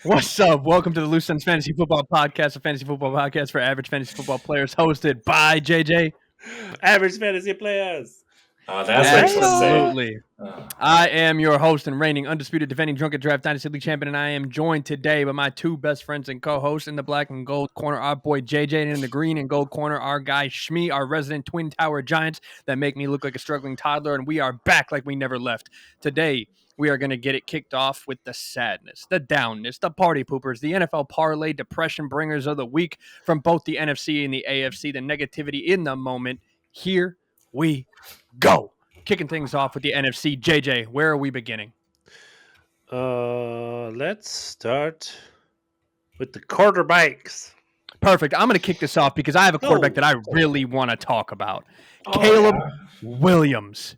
What's up? Welcome to the Loose Ends Fantasy Football Podcast, a fantasy football podcast for average fantasy football players, hosted by JJ. Average fantasy players. That's what you're supposed to say. Absolutely. I am your host and reigning undisputed defending drunken draft dynasty league champion, and I am joined today by my two best friends and co-hosts. In the black and gold corner, our boy JJ, and in the green and gold corner, our guy Shmee, our resident Twin Tower Giants that make me look like a struggling toddler, and we are back like we never left. Today, we are going to get it kicked off with the sadness, the downness, the party poopers, the NFL parlay depression bringers of the week from both the NFC and the AFC, the negativity in the moment. Here we go. Kicking things off with the NFC. JJ, where are we beginning? Let's start with the quarterbacks. Perfect. I'm going to kick this off because I have a quarterback that I really want to talk about. Caleb Williams,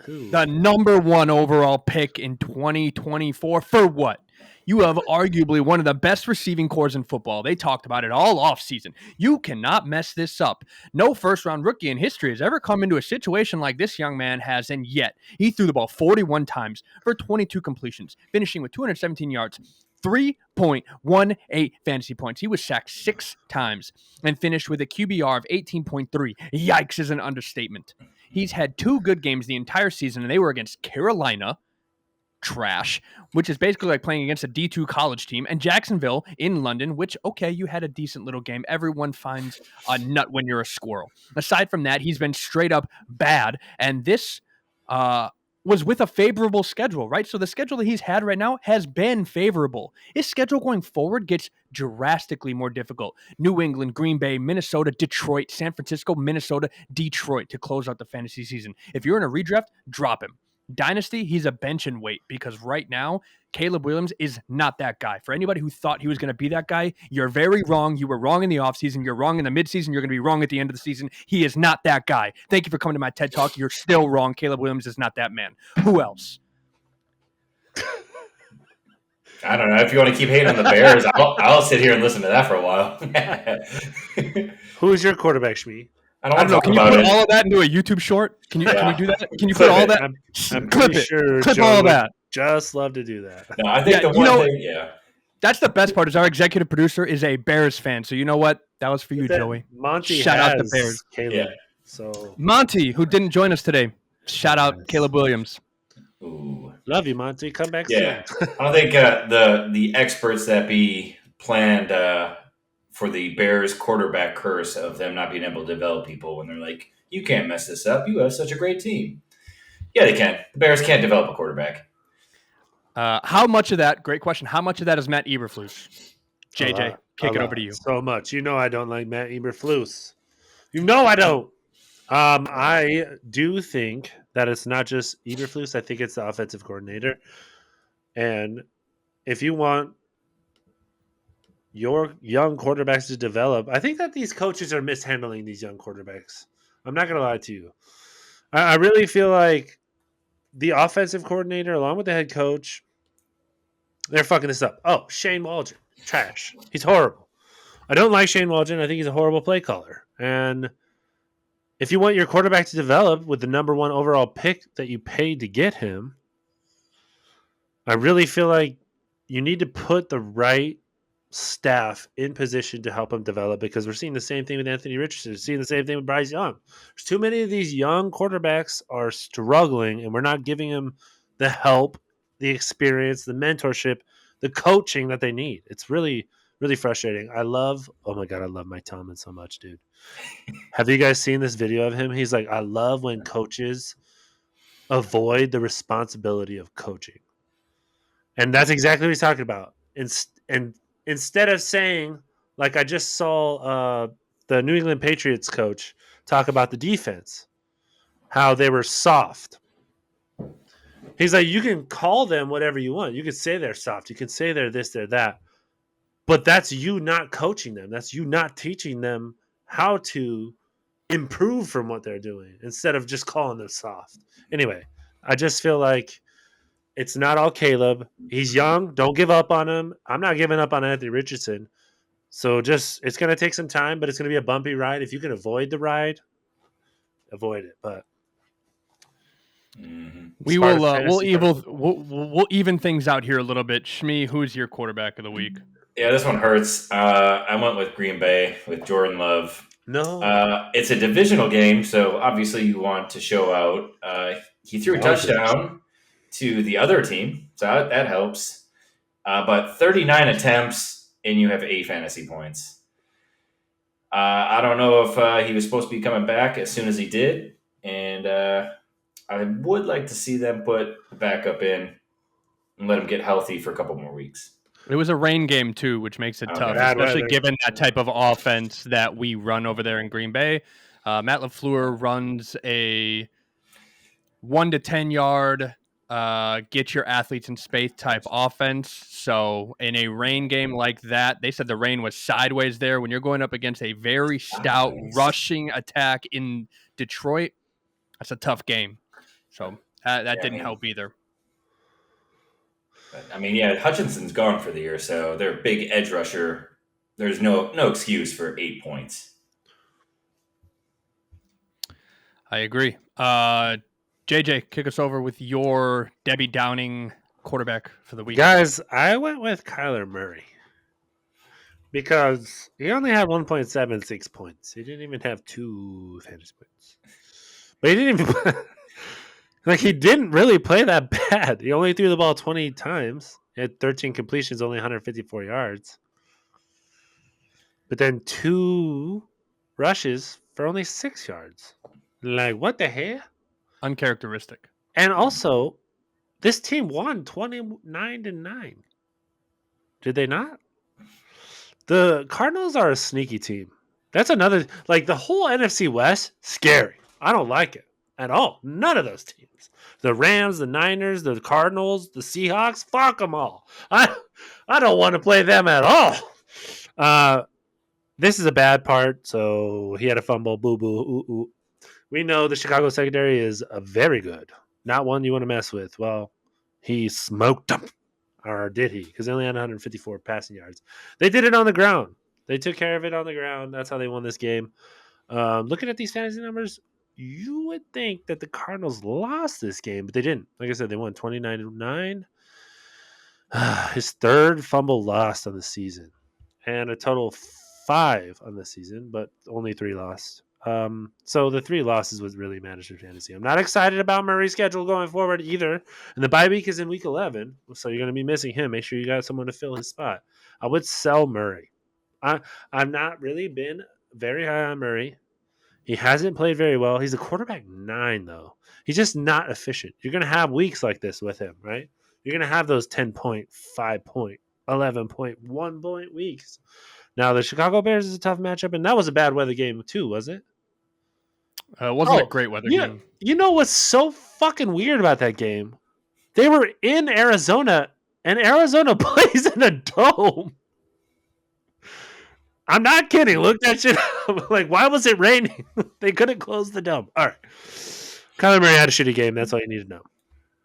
the number one overall pick in 2024. For what? You have arguably one of the best receiving cores in football. They talked about it all offseason. You cannot mess this up. No first-round rookie in history has ever come into a situation like this young man has, and yet he threw the ball 41 times for 22 completions, finishing with 217 yards, 3.18 fantasy points. He was sacked 6 times and finished with a QBR of 18.3. Yikes is an understatement. He's had 2 good games the entire season, and they were against Carolina, trash, which is basically like playing against a D2 college team, and Jacksonville in London, which, okay, you had a decent little game. Everyone finds a nut when you're a squirrel. Aside from that, he's been straight up bad, and this was with a favorable schedule, right? So the schedule that he's had right now has been favorable. His schedule going forward gets drastically more difficult. New England, Green Bay, Minnesota, Detroit, San Francisco, Minnesota, Detroit to close out the fantasy season. If you're in a redraft, drop him. Dynasty, he's a bench and wait because right now, Caleb Williams is not that guy. For anybody who thought he was going to be that guy, you're very wrong. You were wrong in the offseason. You're wrong in the midseason. You're going to be wrong at the end of the season. He is not that guy. Thank you for coming to my TED Talk. You're still wrong. Caleb Williams is not that man. Who else? I don't know. If you want to keep hating on the Bears, I'll sit here and listen to that for a while. Who is your quarterback, Shmee? I don't know. Can you put all of that into a YouTube short? Can you do that? Can you put all that? I'm clip pretty it. sure Clip Joe all of that. Just love to do that. No, I think the one thing, that's the best part is our executive producer is a Bears fan. So you know what? That was for you, Joey. Monty shout out the Bears. Caleb. Yeah. So Monty, who didn't join us today, shout out Caleb Williams. Ooh. Love you, Monty. Come back soon. I don't think the experts that be planned for the Bears quarterback curse of them not being able to develop people when they're like, you can't mess this up. You have such a great team. Yeah, they can. The Bears can't develop a quarterback. How much of that, great question, how much of that is Matt Eberflus? JJ, kick it over to you. So much. You know I don't like Matt Eberflus. You know I don't. I do think that it's not just Eberflus. I think it's the offensive coordinator. And if you want your young quarterbacks to develop, I think that these coaches are mishandling these young quarterbacks. I'm not going to lie to you. I really feel like the offensive coordinator, along with the head coach, they're fucking this up. Oh, Shane Waldron. Trash. He's horrible. I don't like Shane Waldron. I think he's a horrible play caller. And if you want your quarterback to develop with the number one overall pick that you paid to get him, I really feel like you need to put the right staff in position to help him develop, because we're seeing the same thing with Anthony Richardson. We're seeing the same thing with Bryce Young. There's too many of these young quarterbacks are struggling, and we're not giving them the help, the experience, the mentorship, the coaching that they need. It's really, really frustrating. I love Mike Tomlin so much, dude. Have you guys seen this video of him? He's like, I love when coaches avoid the responsibility of coaching. And that's exactly what he's talking about. And instead of saying, like I just saw the New England Patriots coach talk about the defense, how they were soft. He's like, you can call them whatever you want. You can say they're soft. You can say they're this, they're that. But that's you not coaching them. That's you not teaching them how to improve from what they're doing instead of just calling them soft. Anyway, I just feel like it's not all Caleb. He's young. Don't give up on him. I'm not giving up on Anthony Richardson. So it's going to take some time, but it's going to be a bumpy ride. If you can avoid the ride, avoid it. But We will we'll even things out here a little bit. Shmi, who's your quarterback of the week? Yeah, this one hurts. I went with Green Bay with Jordan Love. No. It's a divisional game, so obviously you want to show out. He threw a touchdown to the other team, so that helps. But 39 attempts, and you have 8 fantasy points. I don't know if he was supposed to be coming back as soon as he did, and I would like to see them put the backup in and let him get healthy for a couple more weeks. It was a rain game too, which makes it tough, Bad especially weather. given that type of offense that we run over there in Green Bay. Matt LaFleur runs a 1 to 10 yard, get your athletes in space type offense. So in a rain game like that, they said the rain was sideways there. When you're going up against a very stout rushing attack in Detroit, that's a tough game. So that didn't help either. But, Hutchinson's gone for the year, so their big edge rusher, there's no excuse for 8 points. I agree. JJ, kick us over with your Debbie Downing quarterback for the week. Guys, I went with Kyler Murray because he only had 1.76 points. He didn't even have 2 fantasy points. But he didn't even he didn't really play that bad. He only threw the ball 20 times. He had 13 completions, only 154 yards. But then 2 rushes for only 6 yards. What the hell? Uncharacteristic. And also, this team won 29-9. Did they not? The Cardinals are a sneaky team. That's another, the whole NFC West, scary. I don't like it at all. None of those teams. The Rams, the Niners, the Cardinals, the Seahawks, fuck them all. I don't want to play them at all. This is a bad part. So he had a fumble. Boo boo. Ooh, ooh. We know the Chicago secondary is very good. Not one you want to mess with. Well, he smoked them. Or did he? Because they only had 154 passing yards. They did it on the ground. They took care of it on the ground. That's how they won this game. Looking at these fantasy numbers, you would think that the Cardinals lost this game, but they didn't. Like I said, they won 29-9. His 3rd fumble lost on the season. And a total of 5 on the season, but only 3 lost. So the 3 losses was really managed in fantasy. I'm not excited about Murray's schedule going forward either. And the bye week is in week 11, so you're going to be missing him. Make sure you got someone to fill his spot. I would sell Murray. I've not really been very high on Murray. He hasn't played very well. He's a quarterback 9, though. He's just not efficient. You're going to have weeks like this with him, right? You're going to have those 10-point, 5-point, 11-point, 1-point weeks. Now, the Chicago Bears is a tough matchup, and that was a bad weather game too, was it? It wasn't a great weather game. You know what's so fucking weird about that game? They were in Arizona, and Arizona plays in a dome. I'm not kidding. Look that shit up. Why was it raining? They couldn't close the dome. All right. Kyler Murray had a shitty game. That's all you need to know.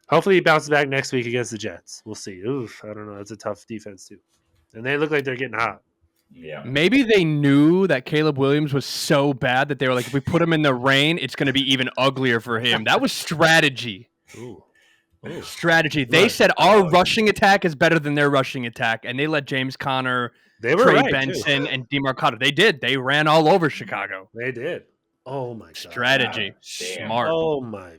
Hopefully he bounces back next week against the Jets. We'll see. Oof, I don't know. It's a tough defense, too. And they look like they're getting hot. Yeah. Maybe they knew that Caleb Williams was so bad that they were like, if we put him in the rain, it's going to be even uglier for him. That was strategy. Ooh. Strategy. They said our rushing attack is better than their rushing attack, and they let James Conner, Trey Benson, and DeMarcado. They did. They ran all over Chicago. They did. Oh, my God. Strategy. Smart. Oh, my.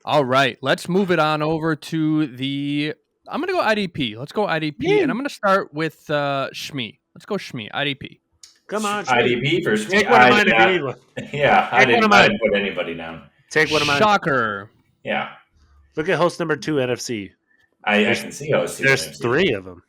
All right. Let's move it on over to the – I'm going to go IDP. Let's go IDP, and I'm going to start with Shmi. Let's go Shmi, IDP. Come on, IDP for Shmi. Take one of mine if you need one. Yeah, I didn't put anybody down. Take one of mine. Shocker. Yeah. Look at host number 2, NFC. I can see host 2. There's NFC. 3 of them.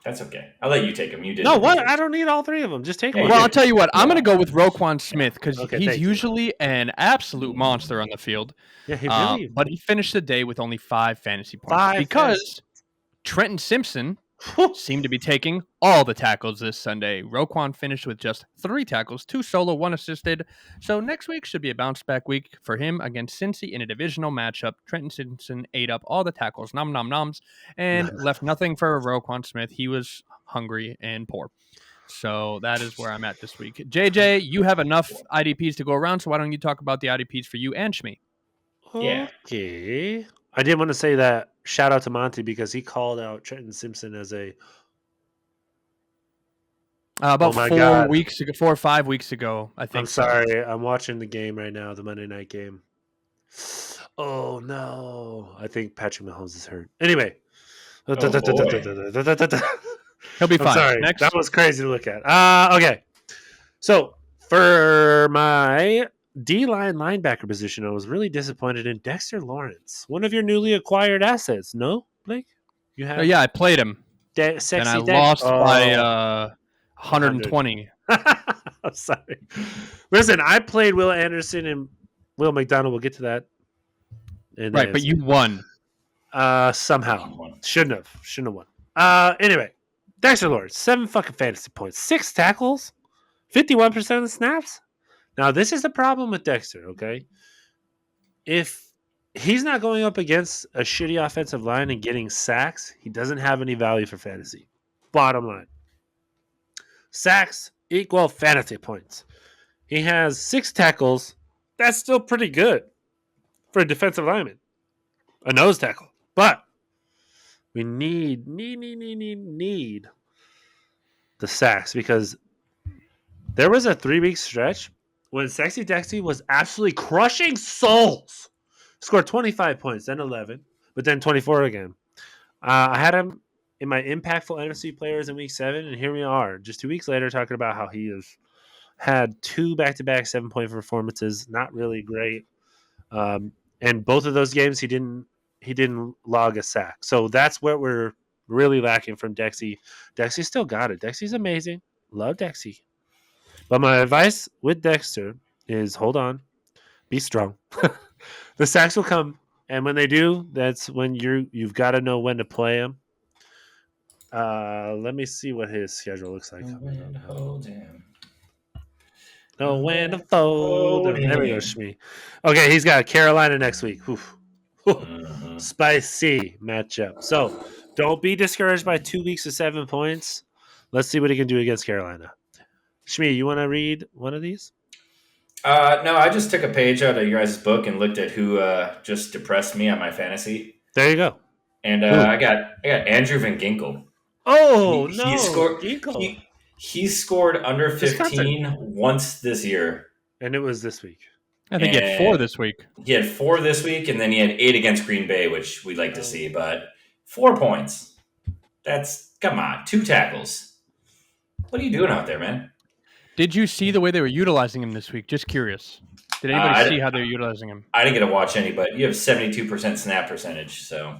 That's okay. I'll let you take them. You did. No, what? I don't need all 3 of them. Just take one. Well, I'll tell you what. I'm going to go with Roquan Smith because Okay, he's usually an absolute monster on the field. Yeah, he really. But he finished the day with only 5 fantasy points because Trenton Simpson seemed to be taking all the tackles this Sunday. Roquan finished with just 3 tackles, 2 solo, 1 assisted. So next week should be a bounce back week for him against Cincy in a divisional matchup. Trenton Simpson ate up all the tackles, noms, and left nothing for Roquan Smith. He was hungry and poor. So that is where I'm at this week. JJ, you have enough IDPs to go around, so why don't you talk about the IDPs for you and Shmi? Yeah. Okay. I did want to say that shout out to Monty because he called out Trenton Simpson as a About oh my god. 4 weeks ago, 4 or 5 weeks ago, I I'm think so. sorry. I'm watching the game right now, the Monday night game. Oh no. I think Patrick Mahomes is hurt. Anyway. I'm Oh boy. He'll be fine. sorry. Next. That was crazy to look at. Okay. So for my D line linebacker position, I was really disappointed in Dexter Lawrence, one of your newly acquired assets. No, Blake? You Oh, have yeah, I played him, and I Sexy Dex. lost by Oh, 100. 120. I'm sorry. Listen, I played Will Anderson and Will McDonald. We'll get to that. In the Right, but AFC. you won. Somehow. Shouldn't have won. Anyway, Dexter Lawrence, 7 fucking fantasy points, 6 tackles, 51% of the snaps. Now, this is the problem with Dexter, okay? If he's not going up against a shitty offensive line and getting sacks, he doesn't have any value for fantasy. Bottom line. Sacks equal fantasy points. He has 6 tackles. That's still pretty good for a defensive lineman. A nose tackle. But we need the sacks because there was a 3-week stretch when Sexy Dexy was absolutely crushing souls. Scored 25 points, then 11, but then 24 again. I had him in my impactful NFC players in week 7, and here we are, just 2 weeks later, talking about how he has had 2 back-to-back 7-point performances. Not really great. And both of those games, he didn't log a sack. So that's what we're really lacking from Dexy. Dexy still got it. Dexy's amazing. Love Dexy. But my advice with Dexter is hold on, be strong. The sacks will come, and when they do, that's when you've got to know when to play them. Let me see what his schedule looks like coming up. Hold him. Know when to fold him. There we go, Shmi. Okay, he's got Carolina next week. Oof. Spicy matchup. So don't be discouraged by 2 weeks of 7 points. Let's see what he can do against Carolina. Shmi, you want to read one of these? No, I just took a page out of your guys' book and looked at who just depressed me on my fantasy. There you go. And I got Andrew Van Ginkel. Oh He no, scored. Ginkle. He scored under Wisconsin. 15 once this year. And it was this week. I think he had 4 this week. He had 4 this week, and then he had 8 against Green Bay, which we'd like to see. But 4 points. Come on, 2 tackles. What are you doing out there, man? Did you see the way they were utilizing him this week? Just curious. Did anybody see how they were utilizing him? I didn't get to watch any, but you have 72% snap percentage, so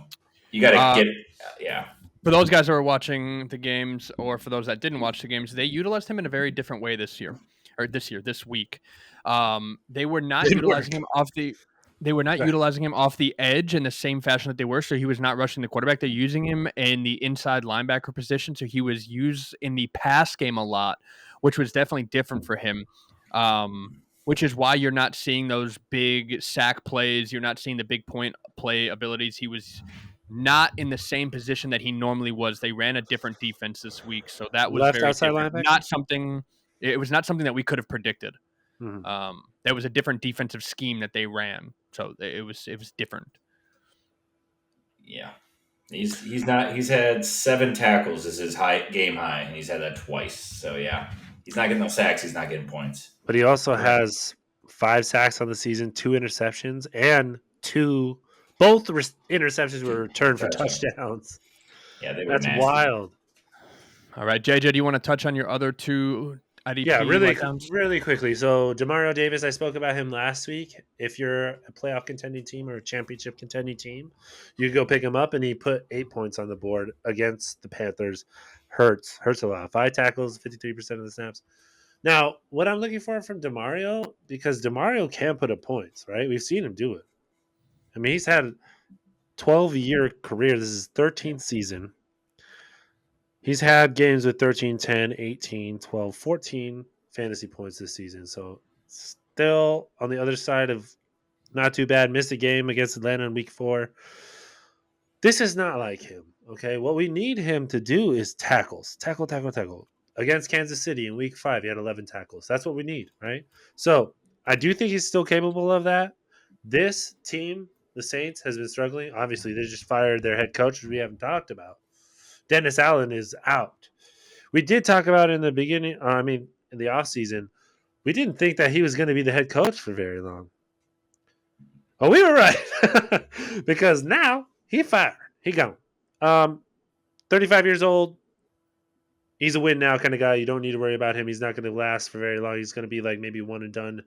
you got to get yeah. For those guys that were watching the games, or for those that didn't watch the games, they utilized him in a very different way this week. They were not utilizing him off the. They were not utilizing him off the edge in the same fashion that they were. So he was not rushing the quarterback. They're using him in the inside linebacker position. So he was used in the pass game a lot, which was definitely different for him. Which is why you're not seeing those big sack plays. You're not seeing the big point play abilities. He was not in the same position that he normally was. They ran a different defense this week, so that was Left very outside different. linebacker? It was not something that we could have predicted. Mm-hmm. There was a different defensive scheme that they ran, so it was different. Yeah, he's not. He's had 7 tackles as his game high, and he's had that twice. So yeah, he's not getting no sacks. He's not getting points. But he also has 5 sacks on the season, 2 interceptions, and both interceptions were returned for touchdowns. Yeah, they were That's nasty. wild. All right, JJ, do you want to touch on your other 2 IDP? Yeah, letdowns? really quickly. So Demario Davis, I spoke about him last week. If you're a playoff contending team or a championship contending team, you go pick him up, and he put 8 points on the board against the Panthers. Hurts a lot. 5 tackles, 53% of the snaps. Now, what I'm looking for from Demario, because Demario can put up points, right? We've seen him do it. I mean, he's had a 12-year career. This is 13th season. He's had games with 13, 10, 18, 12, 14 fantasy points this season. So still on the other side of not too bad. Missed a game against Atlanta in week 4. This is not like him, okay? What we need him to do is tackles. Tackle. Against Kansas City in week 5, he had 11 tackles. That's what we need, right? So I do think he's still capable of that. This team, the Saints, has been struggling. Obviously, they just fired their head coach, which we haven't talked about. Dennis Allen is out. We did talk about in the beginning, in the offseason, we didn't think that he was going to be the head coach for very long. Oh, we were right. Because now he fired. He gone. 35 years old. He's a win now kind of guy. You don't need to worry about him. He's not going to last for very long. He's going to be like maybe one and done.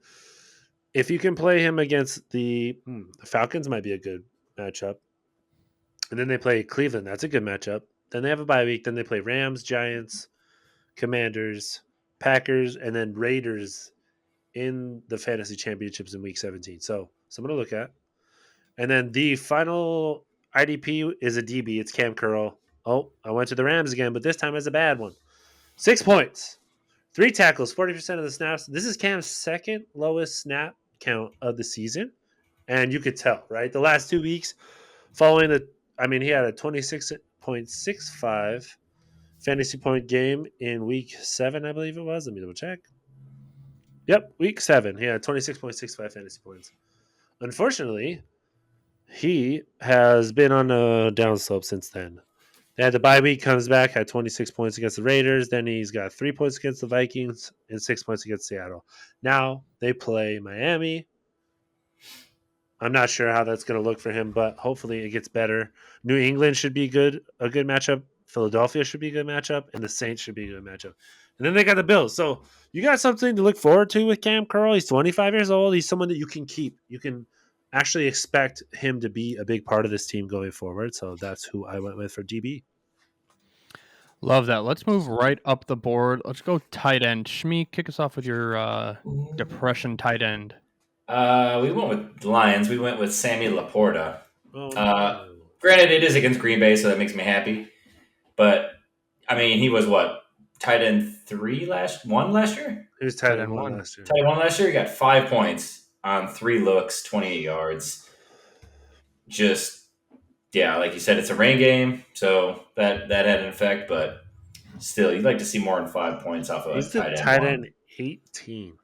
If you can play him against the Falcons, might be a good matchup. And then they play Cleveland. That's a good matchup. Then they have a bye week. Then they play Rams, Giants, Commanders, Packers, and then Raiders in the fantasy championships in week 17. So someone to look at. And then the final IDP is a DB. It's Cam Curl. Oh, I went to the Rams again, but this time it's a bad one. 6 points, 3 tackles, 40% of the snaps. This is Cam's second lowest snap count of the season. And you could tell, right? The last 2 weeks following he had a 26.65 fantasy point game in week 7, I believe it was. Let me double check. Yep, week 7. He had 26.65 fantasy points. Unfortunately, he has been on a downslope since then. They had the bye week, comes back, had 26 points against the Raiders. Then he's got 3 points against the Vikings and 6 points against Seattle. Now they play Miami. I'm not sure how that's going to look for him, but hopefully it gets better. New England should be a good matchup. Philadelphia should be a good matchup, and the Saints should be a good matchup. And then they got the Bills. So you got something to look forward to with Cam Curl. He's 25 years old. He's someone that you can keep. You can actually expect him to be a big part of this team going forward. So that's who I went with for DB. Love that. Let's move right up the board. Let's go tight end. Shmi, kick us off with your depression tight end. We went with the Lions. We went with Sammy Laporta. Oh, no. Granted, it is against Green Bay, so that makes me happy. But he was what, tight end last year? He was tight end 1 last year. Tight end 1 last year. He got 5 points on 3 looks, 28 yards. Just, yeah, like you said, it's a rain game, so that had an effect. But still, you'd like to see more than 5 points off of He's a tight end. Tight end 18.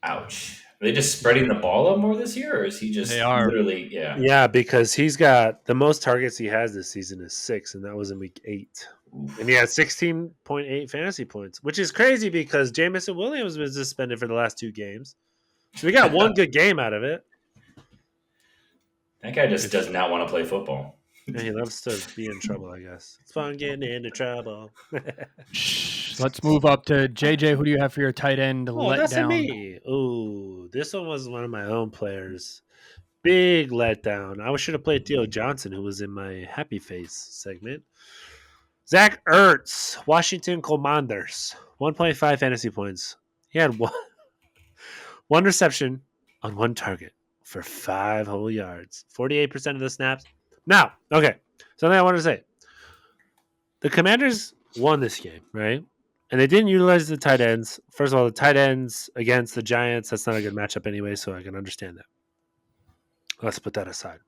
Ouch. Are they just spreading the ball up more this year, or is he just literally, yeah? Yeah, because he's got the most targets he has this season is 6, and that was in week 8. Oof. And he had 16.8 fantasy points, which is crazy because Jamison Williams was suspended for the last 2 games. So we got one good game out of it. That guy just does not want to play football. And he loves to be in trouble, I guess. It's fun getting into trouble. Let's move up to JJ. Who do you have for your tight end letdown? Me. Ooh, this one was one of my own players. Big letdown. I should have played Theo Johnson, who was in my Happy Face segment. Zach Ertz, Washington Commanders, 1.5 fantasy points. He had one reception on 1 target for 5 whole yards. 48% of the snaps. Now, okay, something I want to say. The Commanders won this game, right? And they didn't utilize the tight ends. First of all, the tight ends against the Giants, that's not a good matchup anyway, so I can understand that. Let's put that aside.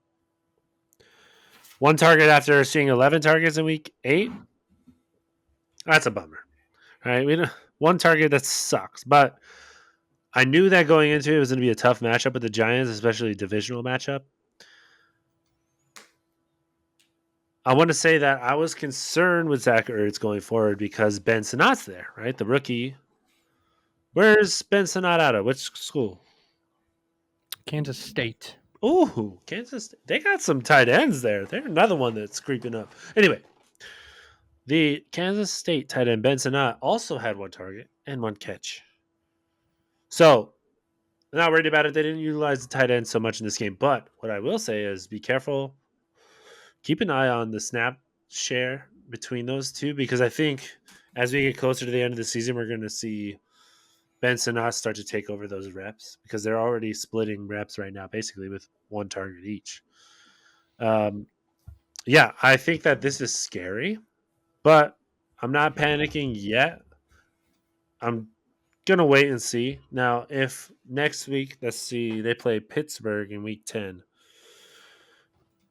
1 target after seeing 11 targets in week 8. That's a bummer. All right, 1 target, that sucks. But I knew that going into it was going to be a tough matchup with the Giants, especially a divisional matchup. I want to say that I was concerned with Zach Ertz going forward because Ben Sinat's there, right? The rookie. Where's Ben Sinat out of? Which school? Kansas State. Ooh, Kansas State. They got some tight ends there. They're another one that's creeping up. Anyway, the Kansas State tight end Ben Sinat also had 1 target and 1 catch. So, I'm not worried about it. They didn't utilize the tight end so much in this game. But what I will say is be careful. Keep an eye on the snap share between those two because I think as we get closer to the end of the season, we're going to see Ben Sinat start to take over those reps because they're already splitting reps right now, basically with 1 target each. Yeah, I think that this is scary, but I'm not panicking yet. I'm going to wait and see. Now, if next week, let's see, they play Pittsburgh in week 10.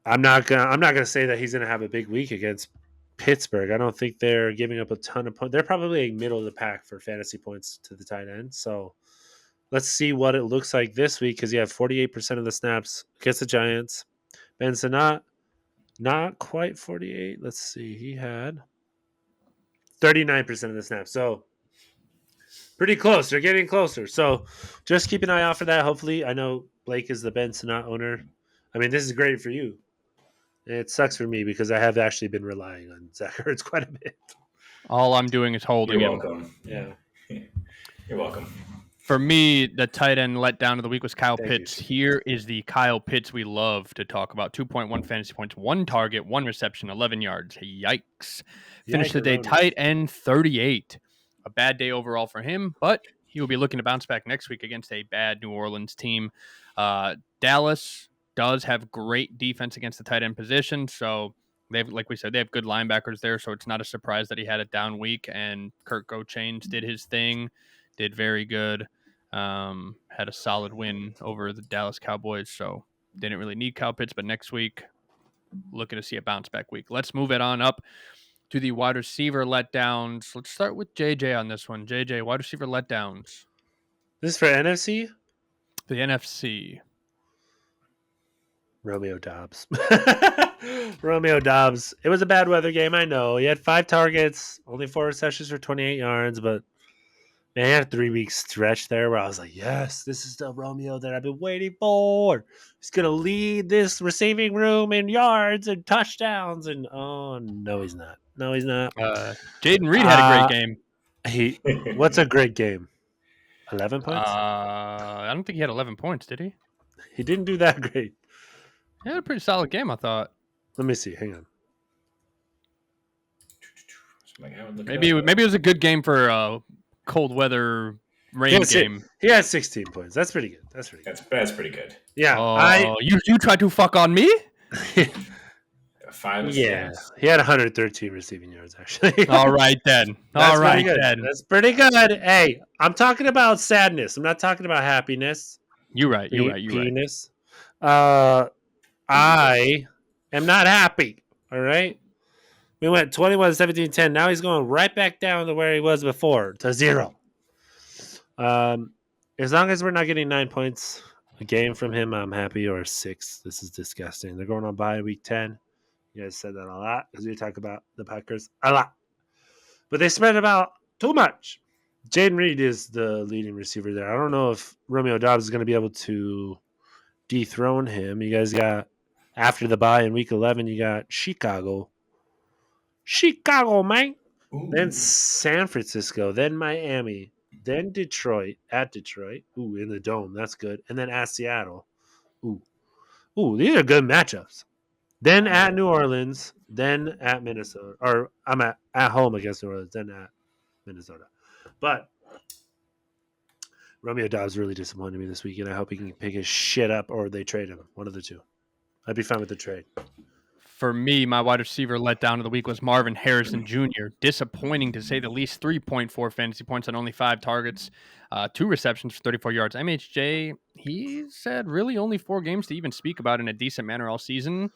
I'm not gonna say that he's gonna have a big week against Pittsburgh. I don't think they're giving up a ton of points. They're probably middle of the pack for fantasy points to the tight end. So Let's see what it looks like this week because you have 48% of the snaps against the Giants. Benson not quite 48. Let's see. He had 39% of the snaps. So pretty close. They're getting closer. So just keep an eye out for that. Hopefully, I know Blake is the Ben Sinnott owner. I mean, this is great for you. It sucks for me because I have actually been relying on Zach Ertz quite a bit. All I'm doing is holding You're him. welcome. Yeah. You're welcome. For me, the tight end letdown of the week was Kyle Thank Pitts. you. Here is the Kyle Pitts we love to talk about. 2.1 fantasy points, 1 target, 1 reception, 11 yards. Yikes. Finished the day Yikes-a-roni. tight end 38. A bad day overall for him, but he will be looking to bounce back next week against a bad New Orleans team. Dallas does have great defense against the tight end position, so they've, like we said, they have good linebackers there, so it's not a surprise that he had a down week, and Kurt Gochains did his thing, did very good. Had a solid win over the Dallas Cowboys, so didn't really need Kyle Pitts, but next week, looking to see a bounce back week. Let's move it on up to the wide receiver letdowns. Let's start with JJ on this one. JJ, wide receiver letdowns. This is for NFC? The NFC. Romeo Dobbs. Romeo Dobbs. It was a bad weather game, I know. He had 5 targets, only 4 receptions for 28 yards, but man, he had a 3-week stretch there where I was like, yes, this is the Romeo that I've been waiting for. He's going to lead this receiving room in yards and touchdowns. And oh, no, he's not. No, he's not. Jaden Reed had a great game. What's a great game? 11 points? I don't think he had 11 points, did he? He didn't do that great. He had a pretty solid game, I thought. Let me see. Hang on. Maybe it was a good game for a cold weather rain game. He had 16 points. That's pretty good. That's pretty good. Yeah. You tried to fuck on me? 5 yeah. He had 113 receiving yards, actually. All right, then. That's pretty good. Hey, I'm talking about sadness. I'm not talking about happiness. You're right. Penis. I am not happy. All right. We went 21, 17, 10. Now he's going right back down to where he was before, to 0. As long as we're not getting 9 points a game from him, I'm happy, or 6. This is disgusting. They're going on bye week 10. You guys said that a lot because we talk about the Packers a lot. But they spread about too much. Jaden Reed is the leading receiver there. I don't know if Romeo Dobbs is going to be able to dethrone him. You guys got, after the bye in week 11, you got Chicago, man. Ooh. Then San Francisco, then Miami, then Detroit, at Detroit. Ooh, in the Dome. That's good. And then at Seattle. Ooh, these are good matchups. Then at New Orleans, then at Minnesota. Or I'm at home against New Orleans, then at Minnesota. But Romeo Dobbs really disappointed me this week, and I hope he can pick his shit up or they trade him. One of the two. I'd be fine with the trade. For me, my wide receiver letdown of the week was Marvin Harrison Jr. Disappointing to say the least. 3.4 fantasy points on only 5 targets, 2 receptions for 34 yards. MHJ, he's had really only 4 games to even speak about in a decent manner all season.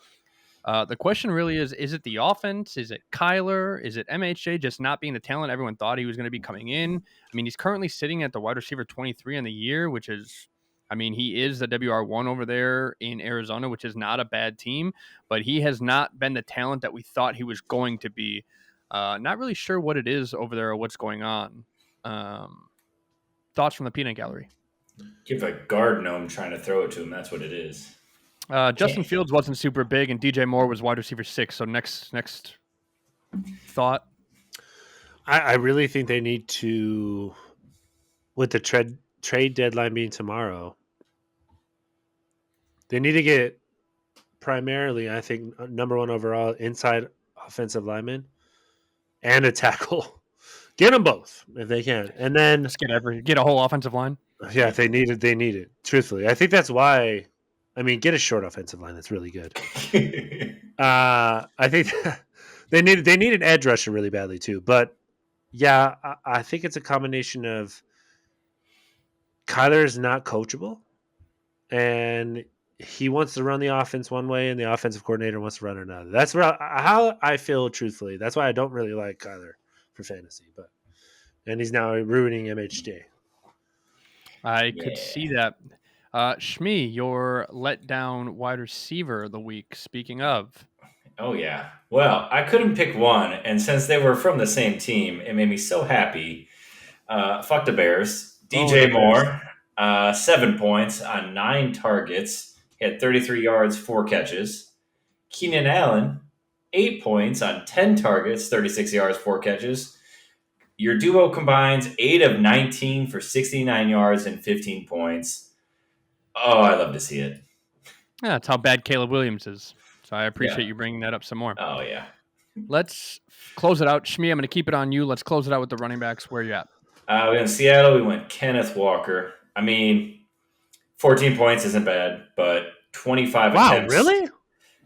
The question really is it the offense? Is it Kyler? Is it MHJ just not being the talent everyone thought he was going to be coming in? I mean, he's currently sitting at the wide receiver 23 in the year, which is, I mean, he is the WR1 over there in Arizona, which is not a bad team, but he has not been the talent that we thought he was going to be. Not really sure what it is over there or what's going on. Thoughts from the peanut gallery? Give a guard gnome trying to throw it to him. That's what it is. Justin Fields wasn't super big, and DJ Moore was wide receiver 6. So next thought. I really think they need to, with the trade deadline being tomorrow, they need to get primarily, I think, number 1 overall inside offensive lineman and a tackle. Get them both if they can, and then just get a whole offensive line. Yeah, if they need it, they need it. Truthfully, I think that's why. I mean, get a short offensive line. That's really good. I think they need an edge rusher really badly too. But yeah, I think it's a combination of Kyler is not coachable, and he wants to run the offense one way, and the offensive coordinator wants to run another. That's how I feel. Truthfully, that's why I don't really like Kyler for fantasy. And he's now ruining MHJ. I could see Yeah. that. Shmi, your letdown wide receiver of the week. Speaking of, Oh yeah. Well, I couldn't pick one, and since they were from the same team, it made me so happy. Fuck the Bears. Oh, the DJ Bears. Moore, 7 points on 9 targets. He had 33 yards, 4 catches. Keenan Allen, 8 points on 10 targets, 36 yards, 4 catches. Your duo combines 8 of 19 for 69 yards and 15 points. Oh, I love to see it. yeah, that's how bad Caleb Williams is. So I appreciate Yeah. you bringing that up some more. Oh, yeah. Let's close it out. Shmi, I'm going to keep it on you. Let's close it out with the running backs. Where you at? We in Seattle, we went Kenneth Walker. I mean, 14 points isn't bad, but 25 Wow, attempts. really?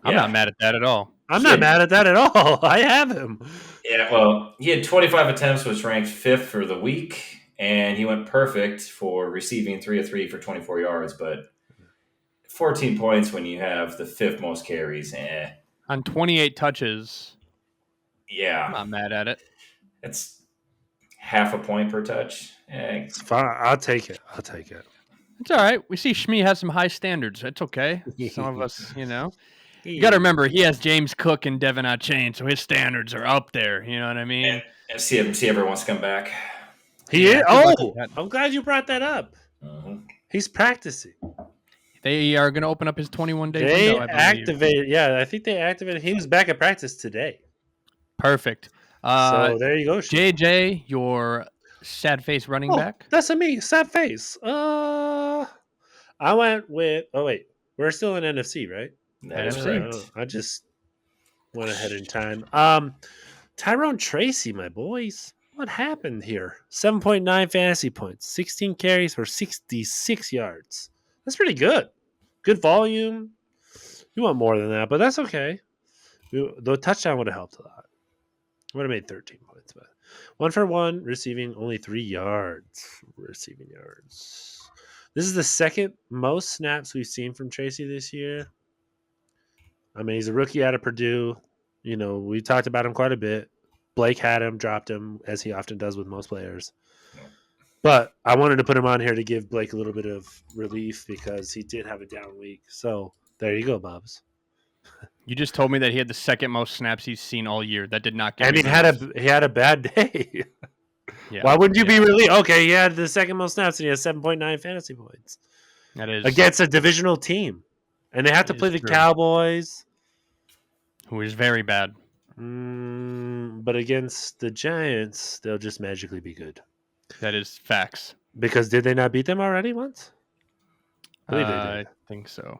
I'm Yeah. not mad at that at all. I'm not mad at that at all. I have him. Yeah, well, he had 25 attempts, which ranked 5th for the week, and he went perfect for receiving 3 of 3 for 24 yards, but 14 points when you have the 5th most carries. On 28 touches, I'm Yeah, not mad at it. it's half a point per touch. It's fine. I'll take it. It's all right. We see Shmi has some high standards. It's okay. Some of us, You got to remember, he has James Cook and Devin Achane, so his standards are up there. You know what I mean? And see everyone wants to come back. He is. good luck with Oh, that. I'm glad you brought that up. He's practicing. They are going to open up his 21-day They window, I believe. activated. Yeah, I think they activated. He was back at practice today. Perfect. So there you go. JJ, your sad face running back. That's a me. Sad face. I went with. Oh wait, we're still in NFC, right? That is NFC. correct. I just went ahead in time. Tyrone Tracy, my boys. What happened here? 7.9 fantasy points, 16 carries for 66 yards. That's pretty good. Good volume. You want more than that, but that's okay. The touchdown would have helped a lot. Would have made 13 points, but 1 for 1, receiving only 3 yards. Receiving yards. This is the second most snaps we've seen from Tracy this year. I mean, he's a rookie out of Purdue. We talked about him quite a bit. Blake had him, dropped him, as he often does with most players. But I wanted to put him on here to give Blake a little bit of relief because he did have a down week. So there you go, Bubs. You just told me that he had the second most snaps he's seen all year. That did not get And me. he had a bad day. Yeah, Why wouldn't you be relieved? Okay, he had the second most snaps and he has 7.9 fantasy points. That is Against a divisional team. And they have to That play is the true. Cowboys. Who is very bad. But against the Giants, they'll just magically be good. That is facts. Because did they not beat them already once? I believe they did. I think so.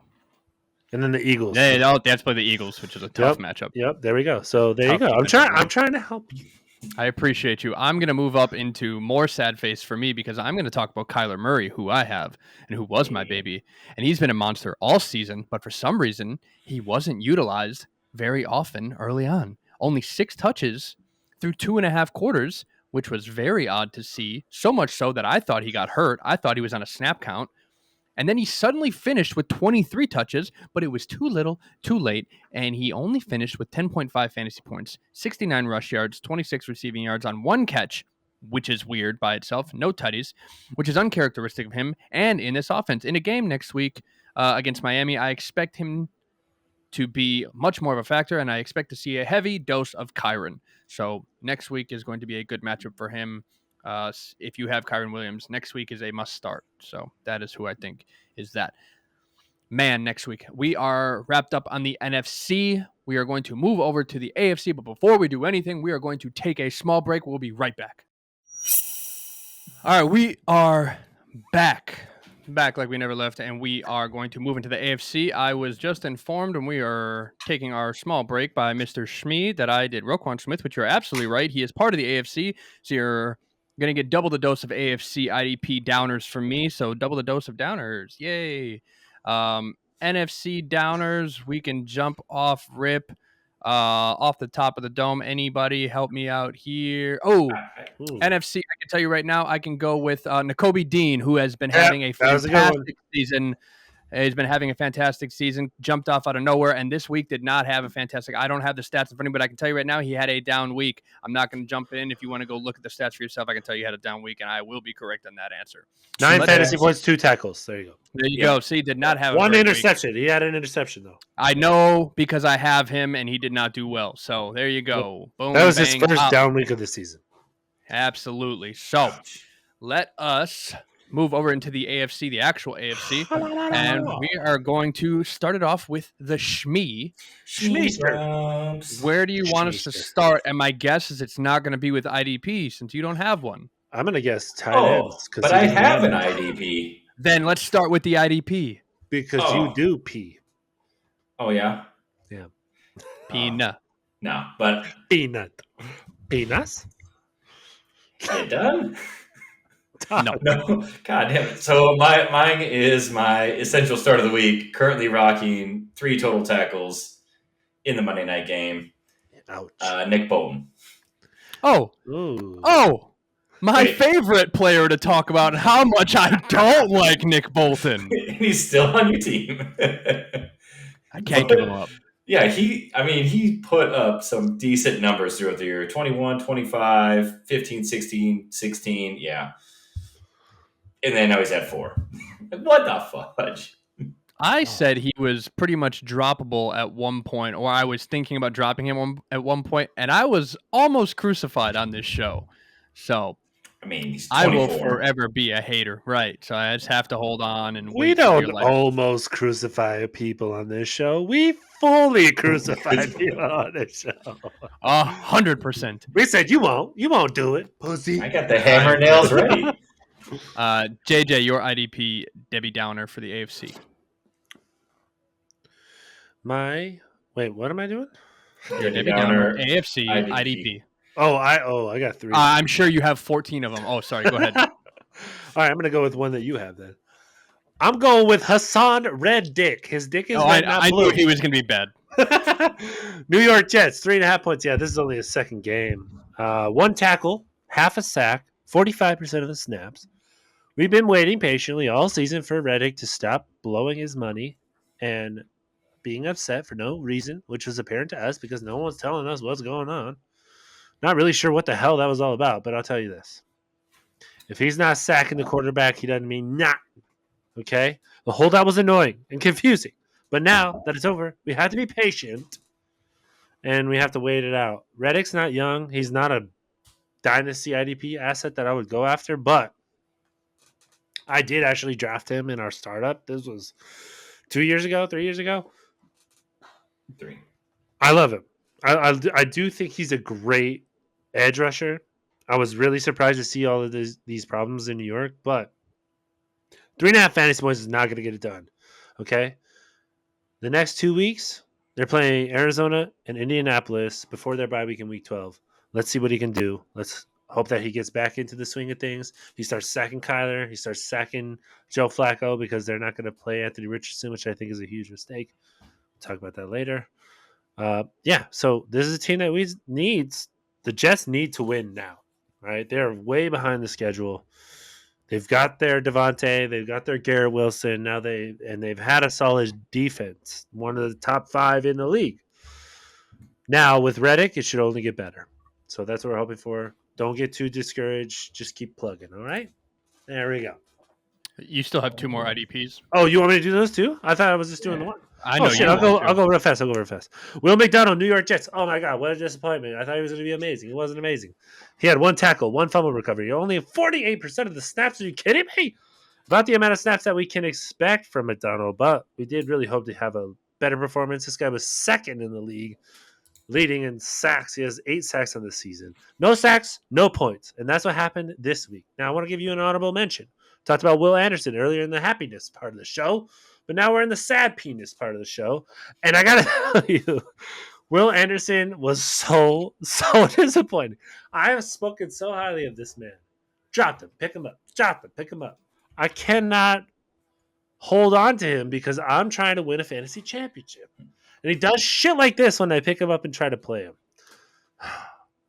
And then the Eagles. They have to play the Eagles, which is a tough matchup. Yep, there we go. So there you Tough go. defensive I'm trying to help you. I appreciate you. I'm going to move up into more sad face for me because I'm going to talk about Kyler Murray, who I have and who was my baby. And he's been a monster all season, but for some reason, he wasn't utilized very often early on. Only 6 touches through 2.5 quarters, which was very odd to see. So much so that I thought he got hurt. I thought he was on a snap count. And then he suddenly finished with 23 touches, but it was too little, too late, and he only finished with 10.5 fantasy points, 69 rush yards, 26 receiving yards on 1 catch, which is weird by itself, no tutties, which is uncharacteristic of him, and in this offense. In a game next week against Miami, I expect him to be much more of a factor, and I expect to see a heavy dose of Kyron. So next week is going to be a good matchup for him. If you have Kyron Williams, next week is a must start. So that is who I think is that. Man, next week, we are wrapped up on the NFC. We are going to move over to the AFC, but before we do anything, we are going to take a small break. We'll be right back. All right, we are back like we never left, and we are going to move into the AFC. I was just informed when we are taking our small break by Mr. Shmi that I did Roquan Smith, which you're absolutely right. He is part of the AFC, so you're going to get double the dose of AFC IDP downers from me, so double the dose of downers. Yay. NFC downers, we can jump off rip. Off the top of the dome, anybody help me out here? NFC, I can tell you right now, I can go with Nakobe Dean, who has been having a fantastic season. He's been having a fantastic season, jumped off out of nowhere, and this week did not have a fantastic. I don't have the stats in front of me, but I can tell you right now he had a down week. I'm not going to jump in. If you want to go look at the stats for yourself, I can tell you he had a down week, and I will be correct on that answer. 9 fantasy points, 2 tackles. There you go. There you go. See, did not have one a great interception. week. He had an interception, though. I know because I have him, and he did not do well. So there you go. Boom. That was bang, his first pop. down week of the season. Absolutely. So let us move over into the AFC, the actual AFC, and we are going to start it off with the Shmee. Where do you want us to start? And my guess is it's not going to be with IDP since you don't have one. I'm going to guess tight ends. But I have an IDP. Then let's start with the IDP. Because you do pee. Oh, yeah? Yeah. Peanut. No, but... Peanut. Peanuts? You done? No. God damn it. So mine is my essential start of the week, currently rocking 3 total tackles in the Monday night game. Ouch. Nick Bolton. Oh. Ooh. Oh. My favorite player to talk about how much I don't like Nick Bolton. He's still on your team. I can't give him up. Yeah, he put up some decent numbers throughout the year. 21, 25, 15, 16, 16. Yeah. And then now he's at 4. What the fudge? I said he was pretty much droppable at one point, or I was thinking about dropping him at one point, and I was almost crucified on this show. So, he's 24. I will forever be a hater, right? So I just have to hold on and wait. We don't almost crucify people on this show. We fully crucify people on this show. 100%. We said you won't do it, pussy. I got the hammer nails ready. JJ, your IDP Debbie Downer for the AFC. Wait, what am I doing? Your Debbie Downer AFC IDP. I got 3. I'm sure you have 14 of them. Oh, sorry. Go ahead. All right, I'm going to go with one that you have then. I'm going with Hassan Red Dick. His dick is red, not blue. I knew he was going to be bad. New York Jets, 3.5 points. Yeah, this is only his second game. 1 tackle, half a sack, 45% of the snaps. We've been waiting patiently all season for Reddick to stop blowing his money and being upset for no reason, which was apparent to us because no one's telling us what's going on. Not really sure what the hell that was all about, but I'll tell you this. If he's not sacking the quarterback, he doesn't mean not. Okay? The holdout was annoying and confusing. But now that it's over, we have to be patient and we have to wait it out. Reddick's not young. He's not a dynasty IDP asset that I would go after, but I did actually draft him in our startup. This was 3 years ago. 3. I love him. I do think he's a great edge rusher. I was really surprised to see all of these problems in New York, but 3.5 fantasy points is not going to get it done. Okay? The next 2 weeks, they're playing Arizona and Indianapolis before their bye week in week 12. Let's see what he can do. Let's hope that he gets back into the swing of things. He starts sacking Kyler. He starts sacking Joe Flacco because they're not going to play Anthony Richardson, which I think is a huge mistake. We'll talk about that later. So this is a team that needs. The Jets need to win now, right? They're way behind the schedule. They've got their Devontae, they've got their Garrett Wilson. Now they've had a solid defense, one of the top 5 in the league. Now with Reddick, it should only get better. So that's what we're hoping for. Don't get too discouraged. Just keep plugging. All right. There we go. You still have 2 more IDPs. Oh, you want me to do those too? I thought I was just doing the one. I know. Shit, I'll go real fast. Will McDonald, New York Jets. Oh my God, what a disappointment! I thought he was going to be amazing. He wasn't amazing. He had 1 tackle, 1 fumble recovery. Only 48% of the snaps. Are you kidding me? About the amount of snaps that we can expect from McDonald, but we did really hope to have a better performance. This guy was second in the league, leading in sacks. He has 8 sacks on the season. No sacks, no points, and that's what happened this week. Now I want to give you an honorable mention. Talked about Will Anderson earlier in the happiness part of the show. But now we're in the sad penis part of the show. And I got to tell you, Will Anderson was so disappointing. I have spoken so highly of this man. Drop him, pick him up. Drop him, pick him up. I cannot hold on to him because I'm trying to win a fantasy championship. And he does shit like this when I pick him up and try to play him.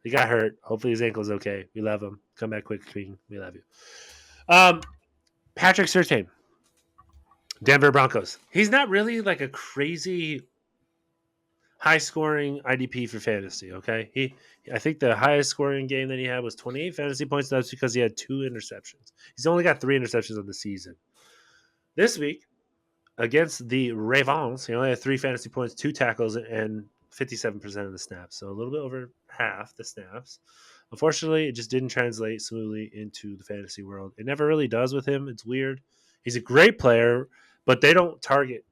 He got hurt. Hopefully his ankle's okay. We love him. Come back quick, Queen. We love you. Patrick Surtain. Denver Broncos. He's not really like a crazy high scoring IDP for fantasy. Okay, I think the highest scoring game that he had was 28 fantasy points. That's because he had 2 interceptions. He's only got 3 interceptions on the season. This week against the Ravens, he only had 3 fantasy points, 2 tackles, and 57% of the snaps. So a little bit over half the snaps. Unfortunately, it just didn't translate smoothly into the fantasy world. It never really does with him. It's weird. He's a great player, but they don't target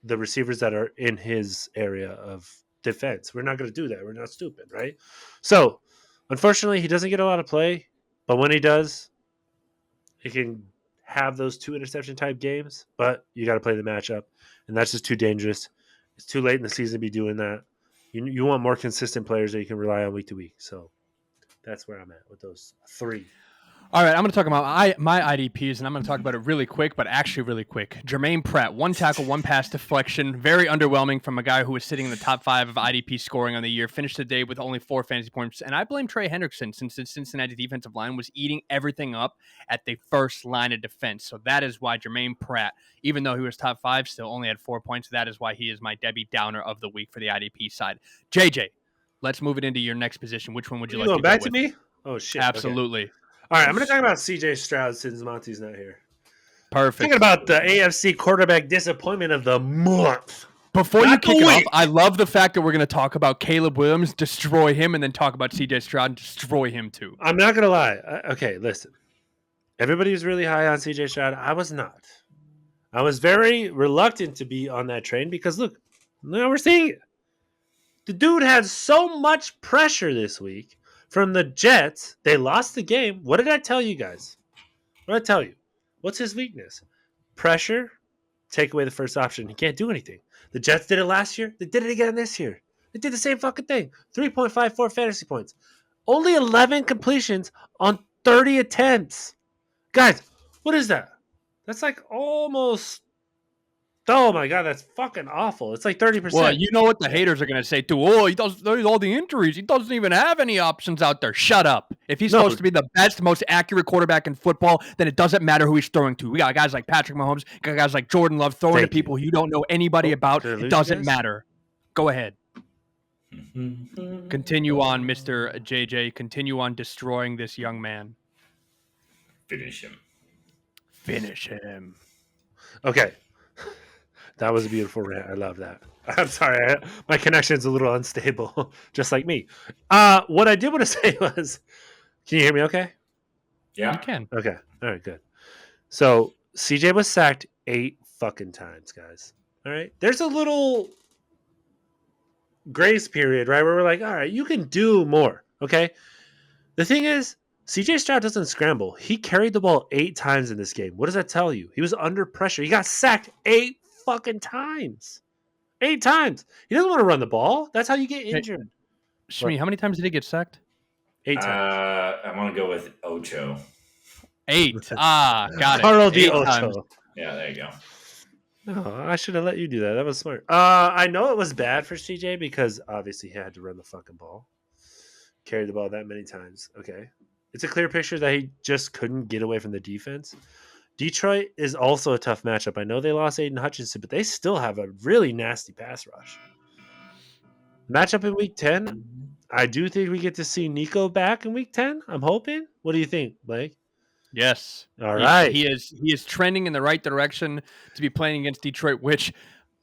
the receivers that are in his area of defense. We're not going to do that. We're not stupid, right? So, unfortunately, he doesn't get a lot of play, but when he does, he can have those 2 interception type games, but you got to play the matchup, and that's just too dangerous. It's too late in the season to be doing that. You want more consistent players that you can rely on week to week. So that's where I'm at with those 3. All right, I'm going to talk about my IDPs, and I'm going to talk about it really quick, but actually really quick. Jermaine Pratt, 1 tackle, 1 pass deflection. Very underwhelming from a guy who was sitting in the top 5 of IDP scoring on the year. Finished the day with only 4 fantasy points. And I blame Trey Hendrickson since the Cincinnati defensive line was eating everything up at the first line of defense. So that is why Jermaine Pratt, even though he was top 5, still only had 4 points. That is why he is my Debbie Downer of the week for the IDP side. JJ, let's move it into your next position. Which one would you like to go back with? to me? Oh, shit. Absolutely. Okay. All right, I'm going to talk about CJ Stroud since Monty's not here. Perfect. Thinking about the AFC quarterback disappointment of the month. Before you kick it off, I love the fact that we're going to talk about Caleb Williams, destroy him, and then talk about CJ Stroud and destroy him too. I'm not going to lie. Okay, listen. Everybody was really high on CJ Stroud. I was not. I was very reluctant to be on that train because, look, now we're seeing it. The dude had so much pressure this week from the Jets. They lost the game. What did I tell you guys? What did I tell you? What's his weakness? Pressure. Take away the first option. He can't do anything. The Jets did it last year. They did it again this year. They did the same fucking thing. 3.54 fantasy points. Only 11 completions on 30 attempts. Guys, what is that? That's like almost... Oh my god, that's fucking awful. It's like 30%. Well, you know what the haters are going to say too. Oh, he does all the injuries. He doesn't even have any options out there. Shut up. If he's supposed to be the best, most accurate quarterback in football, then it doesn't matter who he's throwing to. We got guys like Patrick Mahomes, got guys like Jordan Love throwing to people you don't know anybody about. It doesn't matter. Go ahead. Continue on, Mr. JJ. Continue on destroying this young man. Finish him. Finish him. Okay. That was a beautiful rant. I love that. I'm sorry. My connection's a little unstable, just like me. What I did want to say was, can you hear me okay? Yeah. You can. Okay. All right, good. So CJ was sacked 8 fucking times, guys. All right. There's a little grace period, right, where we're like, all right, you can do more. Okay. The thing is, CJ Stroud doesn't scramble. He carried the ball 8 times in this game. What does that tell you? He was under pressure. He got sacked 8 fucking times. 8 times. He doesn't want to run the ball. That's how you get injured. Shmi, how many times did he get sacked? 8 times. I want to go with Ocho. 8. Got it. Carl D. 8 Ocho. times. Yeah, there you go. No, I should have let you do that. That was smart. I know it was bad for CJ because obviously he had to run the fucking ball. Carried the ball that many times. Okay. It's a clear picture that he just couldn't get away from the defense. Detroit is also a tough matchup. I know they lost Aiden Hutchinson, but they still have a really nasty pass rush. Matchup in week 10, I do think we get to see Nico back in week 10. I'm hoping. What do you think, Blake? Yes. All right. He is trending in the right direction to be playing against Detroit, which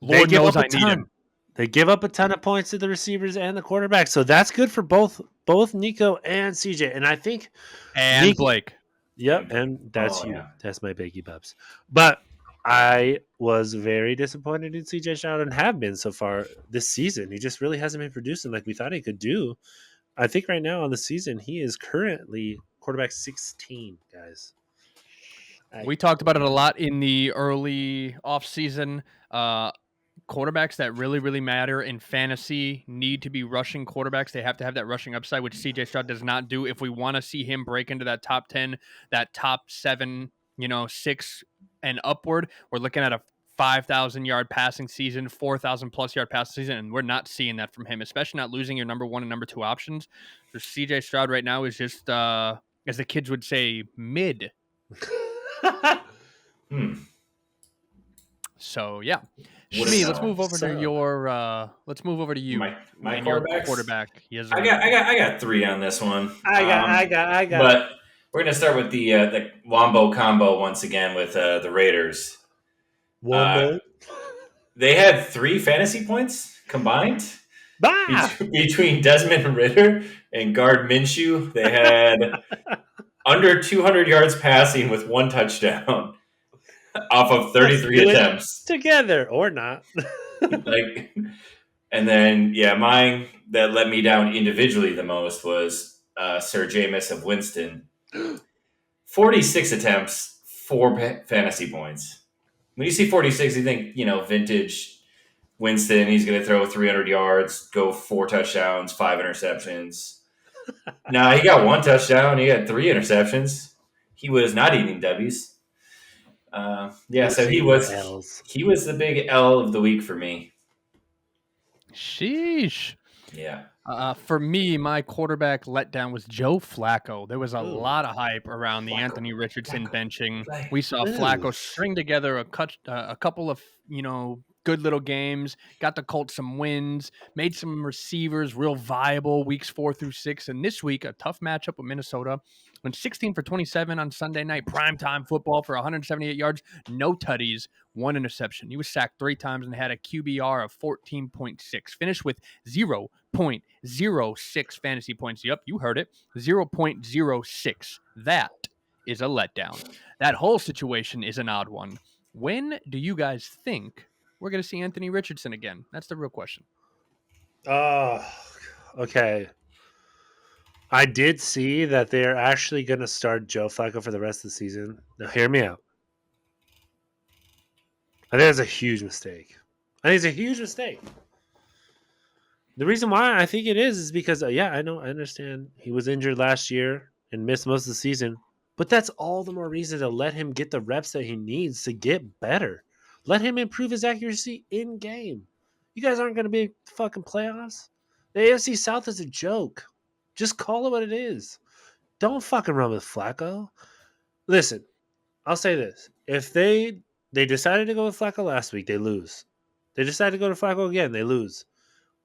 Lord knows I need him. They give up a ton of points to the receivers and the quarterback, so that's good for both Nico and CJ. And I think and Blake. Yep, and that's you. Yeah. That's my Bakey Bubs. But I was very disappointed in CJ Stroud and have been so far this season. He just really hasn't been producing like we thought he could do. I think right now on the season, he is currently quarterback 16, guys. We talked about it a lot in the early offseason. Quarterbacks that really, really matter in fantasy need to be rushing quarterbacks. They have to have that rushing upside, which CJ Stroud does not do. If we want to see him break into that top 10, that top 7, 6 and upward, we're looking at a 5,000 yard passing season, 4,000 plus yard passing season, and we're not seeing that from him, especially not losing your number 1 and number 2 options. So CJ Stroud right now is just, as the kids would say, mid. So yeah, What Shmi, let's about move over to So, your. Let's move over to you my and your quarterbacks? quarterback. Yes, I sir. got I got I got three on this one. I got. But we're gonna start with the Wombo combo once again with the Raiders. Uh, Wombo. they had 3 fantasy points combined Bah! between Desmond Ritter and guard Minshew. They had under 200 yards passing with 1 touchdown off of Let's 33 do it attempts. together or not. Like, and then mine that let me down individually the most was Sir Jameis of Winston. 46 attempts, 4 fantasy points. When you see 46, you think, vintage Winston. He's going to throw 300 yards, go 4 touchdowns, 5 interceptions. No, he got 1 touchdown. He had 3 interceptions. He was not eating W's. He Yeah, was so he eating was L's. he was the big L of the week for me. Sheesh. Yeah. For me, my quarterback letdown was Joe Flacco. There was a Ooh, lot of hype around the Flacco, Anthony Richardson Flacco, benching. play. We saw ooh. Flacco string together a couple of good little games. Got the Colts some wins. Made some receivers real viable weeks 4 through 6. And this week, a tough matchup with Minnesota. Went 16 for 27 on Sunday night, primetime football for 178 yards, no tutties, 1 interception. He was sacked 3 times and had a QBR of 14.6. Finished with 0.06 fantasy points. Yep, you heard it. 0.06. That is a letdown. That whole situation is an odd one. When do you guys think we're going to see Anthony Richardson again? That's the real question. Oh, okay. I did see that they're actually going to start Joe Flacco for the rest of the season. Now, hear me out. I think that's a huge mistake. I think it's a huge mistake. The reason why I think it is because, I know, I understand he was injured last year and missed most of the season, but that's all the more reason to let him get the reps that he needs to get better. Let him improve his accuracy in game. You guys aren't going to be fucking playoffs. The AFC South is a joke. Just call it what it is. Don't fucking run with Flacco. Listen, I'll say this: if they decided to go with Flacco last week, they lose. They decided to go to Flacco again, they lose.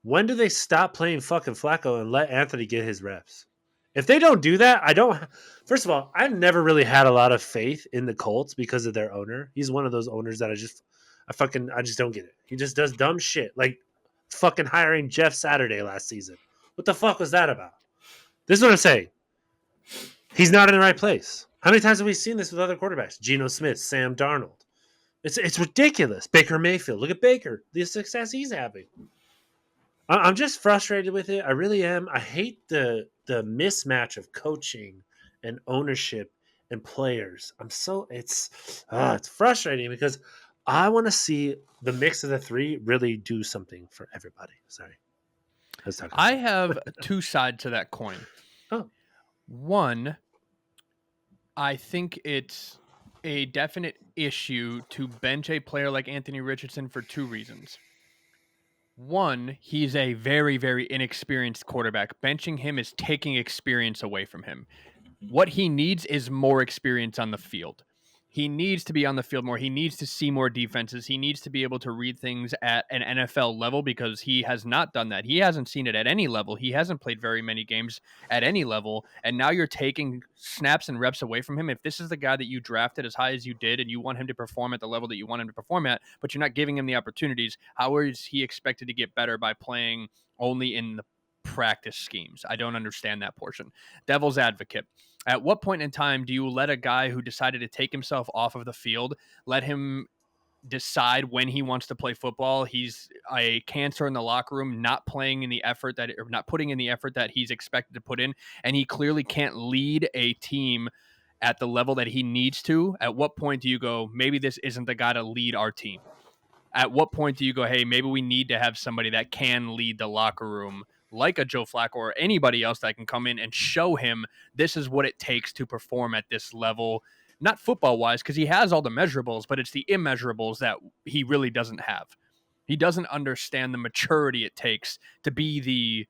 When do they stop playing fucking Flacco and let Anthony get his reps? If they don't do that, I don't. First of all, I've never really had a lot of faith in the Colts because of their owner. He's one of those owners that I just don't get it. He just does dumb shit, like fucking hiring Jeff Saturday last season. What the fuck was that about? This is what I'm saying. He's not in the right place. How many times have we seen this with other quarterbacks? Geno Smith, Sam Darnold. It's ridiculous. Baker Mayfield. Look at Baker. The success he's having. I'm just frustrated with it. I really am. I hate the mismatch of coaching and ownership and players. It's frustrating because I want to see the mix of the three really do something for everybody. Sorry. Let's talk about I that. have two sides to that coin. Oh. One, I think it's a definite issue to bench a player like Anthony Richardson for 2 reasons. One, he's a very, very inexperienced quarterback. Benching him is taking experience away from him. What he needs is more experience on the field. He needs to be on the field more. He needs to see more defenses. He needs to be able to read things at an NFL level because he has not done that. He hasn't seen it at any level. He hasn't played very many games at any level. And now you're taking snaps and reps away from him. If this is the guy that you drafted as high as you did and you want him to perform at the level that you want him to perform at, but you're not giving him the opportunities, how is he expected to get better by playing only in the practice schemes? I don't understand that portion. Devil's advocate. At what point in time do you let a guy who decided to take himself off of the field, let him decide when he wants to play football? He's a cancer in the locker room, not playing in the effort that, or not putting in the effort that he's expected to put in, and he clearly can't lead a team at the level that he needs to. At what point do you go, maybe this isn't the guy to lead our team? At what point do you go, hey, maybe we need to have somebody that can lead the locker room like a Joe Flacco or anybody else that can come in and show him this is what it takes to perform at this level, not football wise, because he has all the measurables, but it's the immeasurables that he really doesn't have. He doesn't understand the maturity it takes to be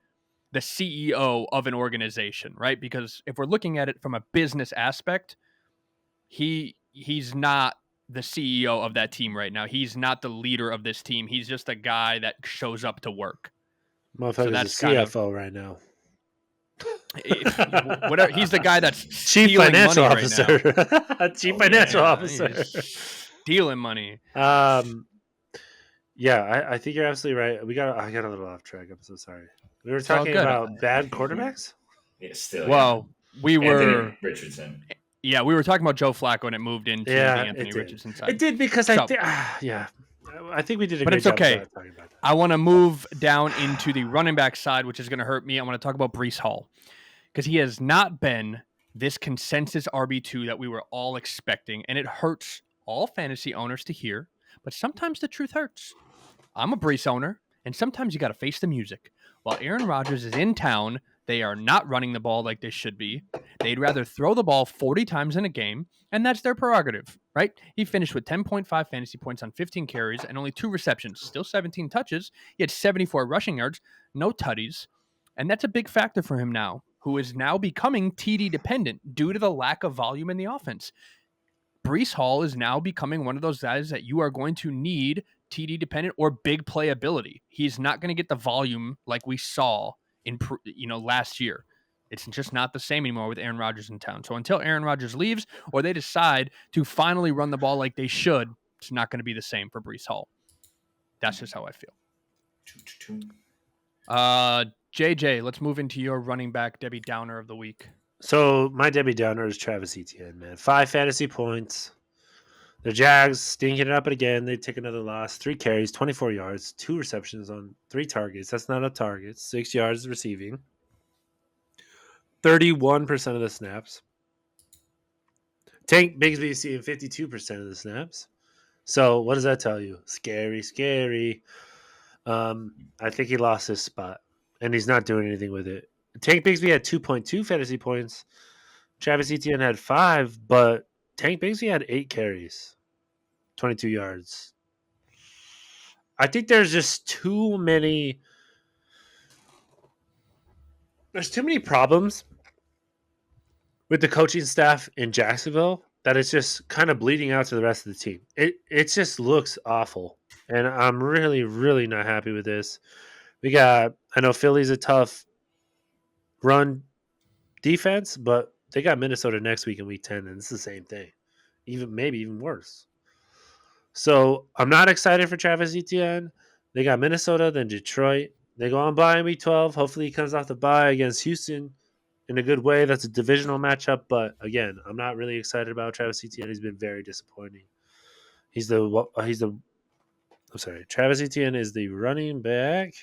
the CEO of an organization, right? Because if we're looking at it from a business aspect, he's not the CEO of that team right now. He's not the leader of this team. He's just a guy that shows up to work. Motherfucker's that's a kind of CFO right now. whatever. He's the guy that's Chief stealing financial money right now. officer. Chief financial Yeah, officer. he's stealing money. Yeah, I think you're absolutely right. I got a little off track. I'm so sorry. We were It's all talking good. about bad quarterbacks. Yeah, still, yeah. Well, we were Anthony Richardson. we were talking about Joe Flacco and it moved into Yeah, the it Anthony did. Richardson side. It did because So- I think we did a But great it's job okay. of talking about that. I want to move down into the running back side, which is going to hurt me. I want to talk about Breece Hall because he has not been this consensus RB2 that we were all expecting, and it hurts all fantasy owners to hear, but sometimes the truth hurts. I'm a Breece owner, and sometimes you got to face the music. While Aaron Rodgers is in town, they are not running the ball like they should be. They'd rather throw the ball 40 times in a game, and that's their prerogative, right? He finished with 10.5 fantasy points on 15 carries and only 2 receptions, still 17 touches. He had 74 rushing yards, no tutties, and that's a big factor for him now, who is now becoming TD dependent due to the lack of volume in the offense. Breece Hall is now becoming one of those guys that you are going to need TD dependent or big playability. He's not going to get the volume like we saw in last year. It's just not the same anymore with Aaron Rodgers in town. So until Aaron Rodgers leaves or they decide to finally run the ball like they should, it's not going to be the same for Breece Hall. That's just how I feel. JJ, let's move into your running back Debbie Downer of the week. So my Debbie Downer is Travis Etienne, man. 5 fantasy points. The Jags stinking it up again. They take another loss. 3 carries, 24 yards, 2 receptions on 3 targets. That's not a target. 6 yards receiving. 31% of the snaps. Tank Bigsby seeing 52% of the snaps. So what does that tell you? Scary, scary. I think he lost his spot, and he's not doing anything with it. Tank Bigsby had 2.2 fantasy points. Travis Etienne had 5, but Tank Bigsby had 8 carries, 22 yards. I think there's just too many. There's too many problems with the coaching staff in Jacksonville that it's just kind of bleeding out to the rest of the team. It just looks awful, and I'm really, really not happy with this. I know Philly's a tough run defense, but they got Minnesota next week in week 10, and it's the same thing. Maybe even worse. So I'm not excited for Travis Etienne. They got Minnesota, then Detroit. They go on bye in week 12. Hopefully he comes off the bye against Houston in a good way. That's a divisional matchup. But again, I'm not really excited about Travis Etienne. He's been very disappointing. Travis Etienne is the running back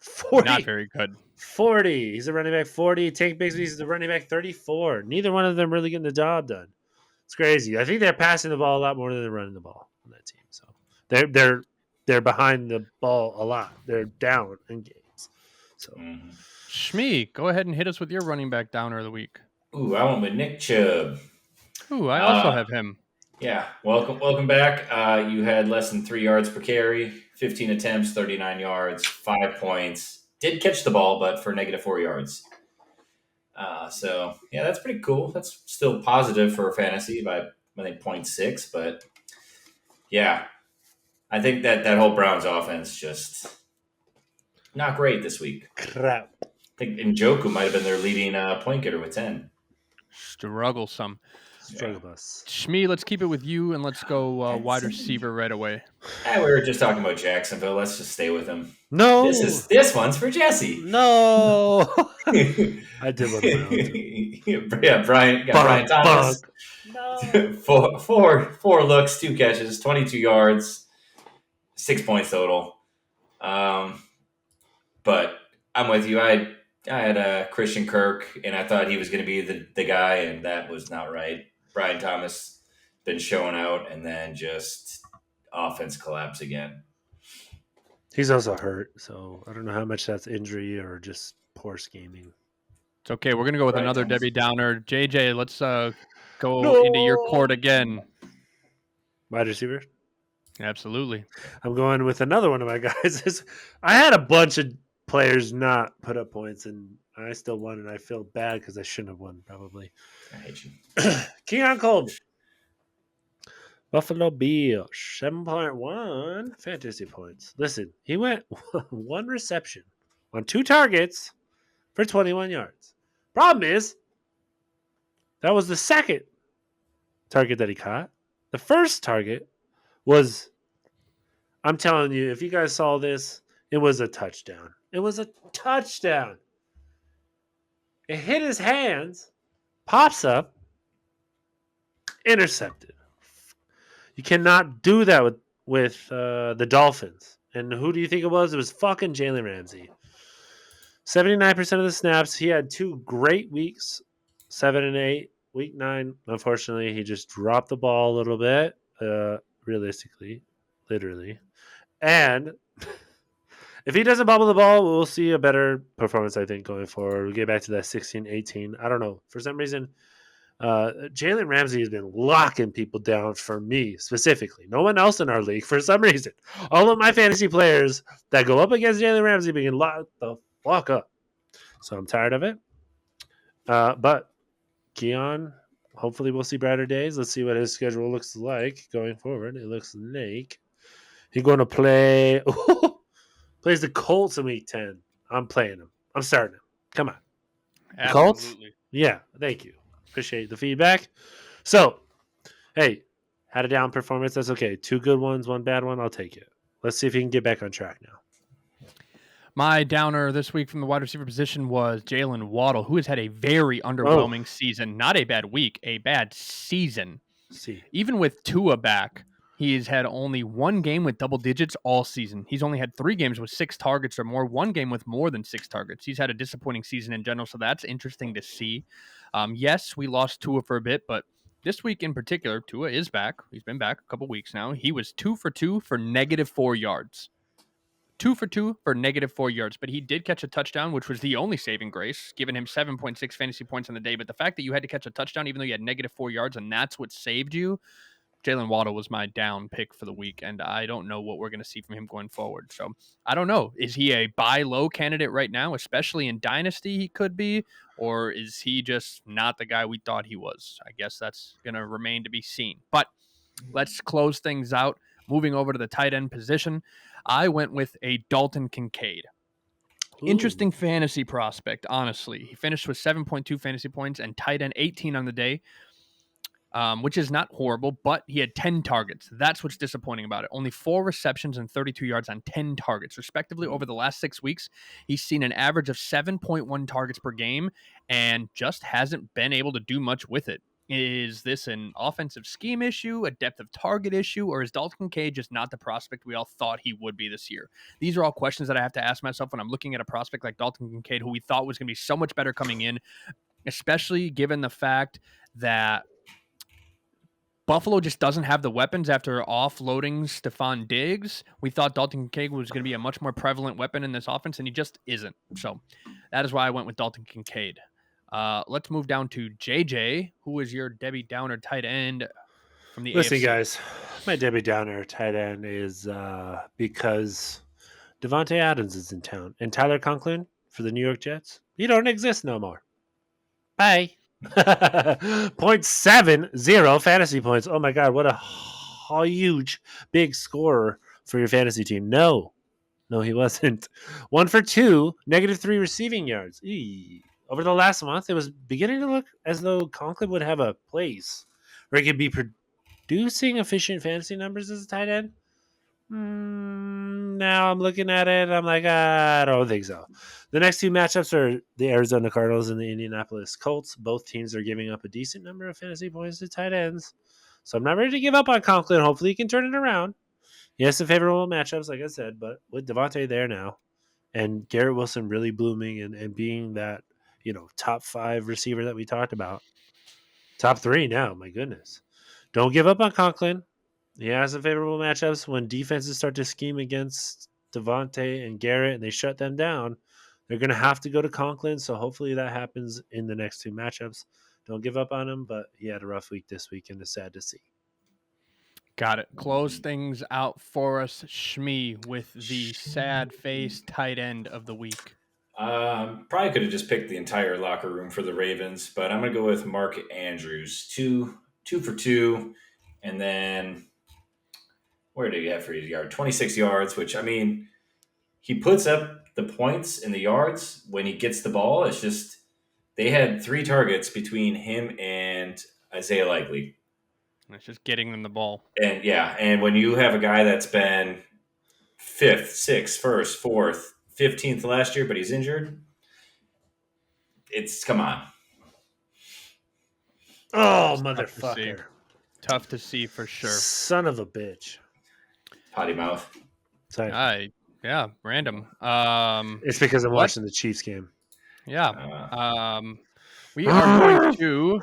40. Not very good. 40. He's a running back 40. Tank Bigsby is the running back 34. Neither one of them really getting the job done. It's crazy. I think they're passing the ball a lot more than they're running the ball on that team. So they're behind the ball a lot. They're down in games. So Shmee, go ahead and hit us with your running back downer of the week. Ooh, I went with Nick Chubb. Ooh, I also have him. Yeah, welcome back. You had less than 3 yards per carry, 15 attempts, 39 yards, 5 points. Did catch the ball, but for -4 yards. So yeah, that's pretty cool. That's still positive for fantasy by I think 0.6, but yeah, I think that whole Browns offense just not great this week. crap. I think Njoku might have been their leading point getter with 10. Strugglesome. Struggle bus. Shmee, let's keep it with you, and let's go wide receiver right away. We were just talking about Jacksonville. Let's just stay with them. No. This one's for Jesse. No. I did look around. Yeah, Brian Thomas. No. four looks, 2 catches, 22 yards, 6 points total. But I'm with you. I had Christian Kirk, and I thought he was going to be the guy, and that was not right. Brian Thomas been showing out, and then just offense collapse again. He's also hurt, so I don't know how much that's injury or just poor scheming. It's okay. We're going to go with Brian another Thomas. Debbie Downer. JJ, let's go into your court again. Wide receiver? Absolutely. I'm going with another one of my guys. I had a bunch of players not put up points, and I still won, and I feel bad because I shouldn't have won, probably. I hate you. Keon Coleman. Buffalo Bills, 7.1 fantasy points. Listen, he went one reception on 2 targets for 21 yards. Problem is, that was the second target that he caught. The first target was, I'm telling you, if you guys saw this, it was a touchdown. It was a touchdown. It hit his hands, pops up, intercepted. You cannot do that with the Dolphins. And who do you think it was? It was fucking Jalen Ramsey. 79% of the snaps. He had 2 great weeks, 7 and 8. Week 9, unfortunately, he just dropped the ball a little bit, realistically, literally. And if he doesn't bobble the ball, we'll see a better performance, I think, going forward. We'll get back to that 16-18. I don't know. For some reason, Jalen Ramsey has been locking people down for me specifically. No one else in our league for some reason. All of my fantasy players that go up against Jalen Ramsey being locked the fuck up. So I'm tired of it. But Keon, hopefully we'll see brighter days. Let's see what his schedule looks like going forward. It looks like he's going to play. Plays the Colts in week 10. I'm playing him. I'm starting him. Come on. The Colts? Absolutely. Yeah, thank you. Appreciate the feedback. So, hey, had a down performance. That's okay. 2 good ones, 1 bad one. I'll take it. Let's see if he can get back on track now. My downer this week from the wide receiver position was Jalen Waddle, who has had a very underwhelming season. Not a bad week, a bad season. See. Even with Tua back, he's had only 1 game with double digits all season. He's only had 3 games with 6 targets or more, 1 game with more than 6 targets. He's had a disappointing season in general, so that's interesting to see. Yes, we lost Tua for a bit, but this week in particular, Tua is back. He's been back a couple weeks now. He was 2 for 2 for -4 yards. 2 for 2 for -4 yards, but he did catch a touchdown, which was the only saving grace, giving him 7.6 fantasy points on the day. But the fact that you had to catch a touchdown, even though you had -4 yards, and that's what saved you, Jalen Waddle was my down pick for the week, and I don't know what we're going to see from him going forward. So I don't know. Is he a buy low candidate right now, especially in Dynasty? He could be, or is he just not the guy we thought he was? I guess that's going to remain to be seen. But let's close things out. Moving over to the tight end position, I went with a Dalton Kincaid. Interesting fantasy prospect, honestly. He finished with 7.2 fantasy points and tight end 18 on the day, which is not horrible, but he had 10 targets. That's what's disappointing about it. Only 4 receptions and 32 yards on 10 targets, respectively. Over the last 6 weeks, he's seen an average of 7.1 targets per game and just hasn't been able to do much with it. Is this an offensive scheme issue, a depth of target issue, or is Dalton Kincaid just not the prospect we all thought he would be this year? These are all questions that I have to ask myself when I'm looking at a prospect like Dalton Kincaid, who we thought was going to be so much better coming in, especially given the fact that Buffalo just doesn't have the weapons after offloading Stephon Diggs. We thought Dalton Kincaid was going to be a much more prevalent weapon in this offense, and he just isn't. So that is why I went with Dalton Kincaid. Let's move down to JJ, who is your Debbie Downer tight end from the Listen, AFC. guys, my Debbie Downer tight end is because Devontae Adams is in town, and Tyler Conklin for the New York Jets, he don't exist no more. Bye. 0.70 fantasy points. Oh my god, what a huge big scorer for your fantasy team. No, he wasn't. 1 for 2, -3 receiving yards. Eee. Over the last month, it was beginning to look as though Conklin would have a place where he could be producing efficient fantasy numbers as a tight end. Now I'm looking at it. I'm like, I don't think so. The next 2 matchups are the Arizona Cardinals and the Indianapolis Colts. Both teams are giving up a decent number of fantasy points to tight ends. So I'm not ready to give up on Conklin. Hopefully he can turn it around. He has some favorable matchups, like I said, but with Devontae there now and Garrett Wilson really blooming and being that, top 5 receiver that we talked about. Top 3 now, my goodness. Don't give up on Conklin. He has some favorable matchups when defenses start to scheme against Devontae and Garrett and they shut them down. They're going to have to go to Conklin, so hopefully that happens in the next 2 matchups. Don't give up on him, but he had a rough week this week and it's sad to see. Got it. Close things out for us, Shmee, with the sad face tight end of the week. Probably could have just picked the entire locker room for the Ravens, but I'm going to go with Mark Andrews. Two for 2. And then where did he have for his yard? 26 yards, which, I mean, he puts up the points in the yards when he gets the ball. It's just they had 3 targets between him and Isaiah Likely. It's just getting them the ball. And and when you have a guy that's been 5th, 6th, 1st, 4th, 15th last year, but he's injured, come on. Oh, Tough motherfucker. Tough to see for sure. Son of a bitch. Potty mouth. Sorry. Yeah, random. It's because I'm watching the Chiefs game. Yeah. We are going to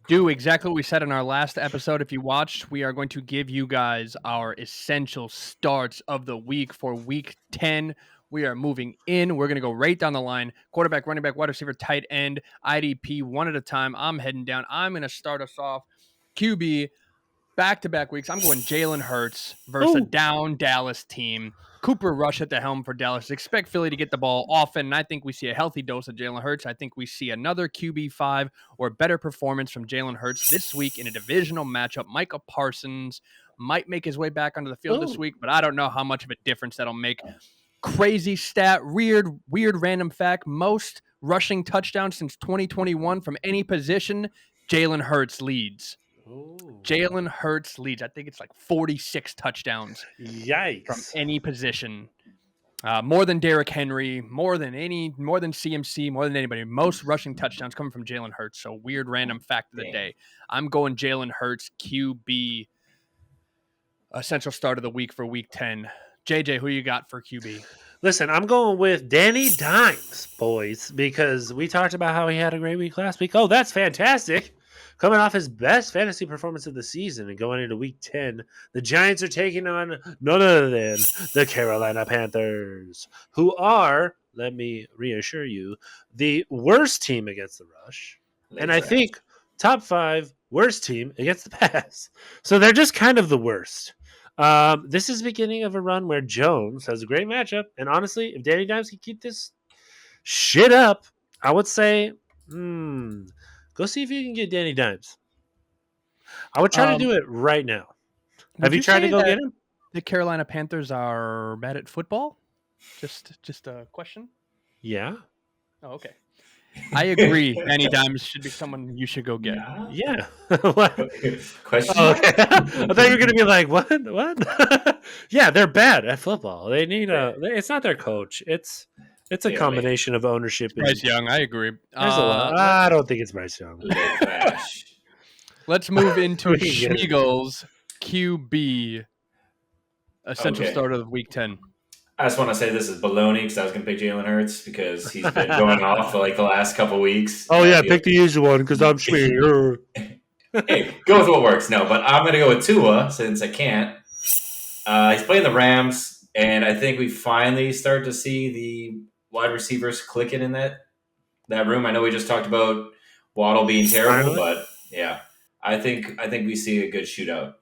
do exactly what we said in our last episode. If you watched, we are going to give you guys our essential starts of the week for week 10. We are moving in. We're going to go right down the line. Quarterback, running back, wide receiver, tight end, IDP, one at a time. I'm heading down. I'm going to start us off. QB, back-to-back weeks. I'm going Jalen Hurts versus a down Dallas team. Cooper Rush at the helm for Dallas. Expect Philly to get the ball often, and I think we see a healthy dose of Jalen Hurts. I think we see another QB5 or better performance from Jalen Hurts this week in a divisional matchup. Micah Parsons might make his way back onto the field this week, but I don't know how much of a difference that'll make. Crazy stat, weird random fact. Most rushing touchdowns since 2021 from any position, Jalen Hurts leads. Jalen Hurts leads. I think it's like 46 touchdowns. Yikes. From any position. More than Derrick Henry, more than CMC, more than anybody. Most rushing touchdowns coming from Jalen Hurts. So weird random fact of the day. I'm going Jalen Hurts QB. Essential start of the week for week 10. JJ, who you got for QB? Listen, I'm going with Danny Dimes, boys, because we talked about how he had a great week last week. Oh, that's fantastic. Coming off his best fantasy performance of the season and going into week 10, the Giants are taking on none other than the Carolina Panthers, who are, let me reassure you, the worst team against the rush. And I think top 5 worst team against the pass. So they're just kind of the worst. This is the beginning of a run where Jones has a great matchup. And honestly, if Danny Dimes can keep this shit up, I would say, go see if you can get Danny Dimes. I would try to do it right now. Have you tried to go get him? The Carolina Panthers are bad at football? Just a question? Yeah. Oh, okay. I agree. Danny Dimes should be someone you should go get. Yeah. Question? Oh, okay. I thought you were going to be like, what? Yeah, they're bad at football. They need it's not their coach. It's a combination of ownership. Bryce Young, I agree. There's a lot. I don't think it's Bryce Young. Let's move into Schmiegel's QB essential start of week 10. I just want to say this is baloney because I was going to pick Jalen Hurts because he's been going off for like the last couple weeks. Oh, yeah, pick the usual one because I'm Schmiegel. Hey, go with what works. No, but I'm going to go with Tua since I can't. He's playing the Rams, and I think we finally start to see the wide receivers clicking in that room. I know we just talked about Waddle being terrible, but yeah, I think we see a good shootout.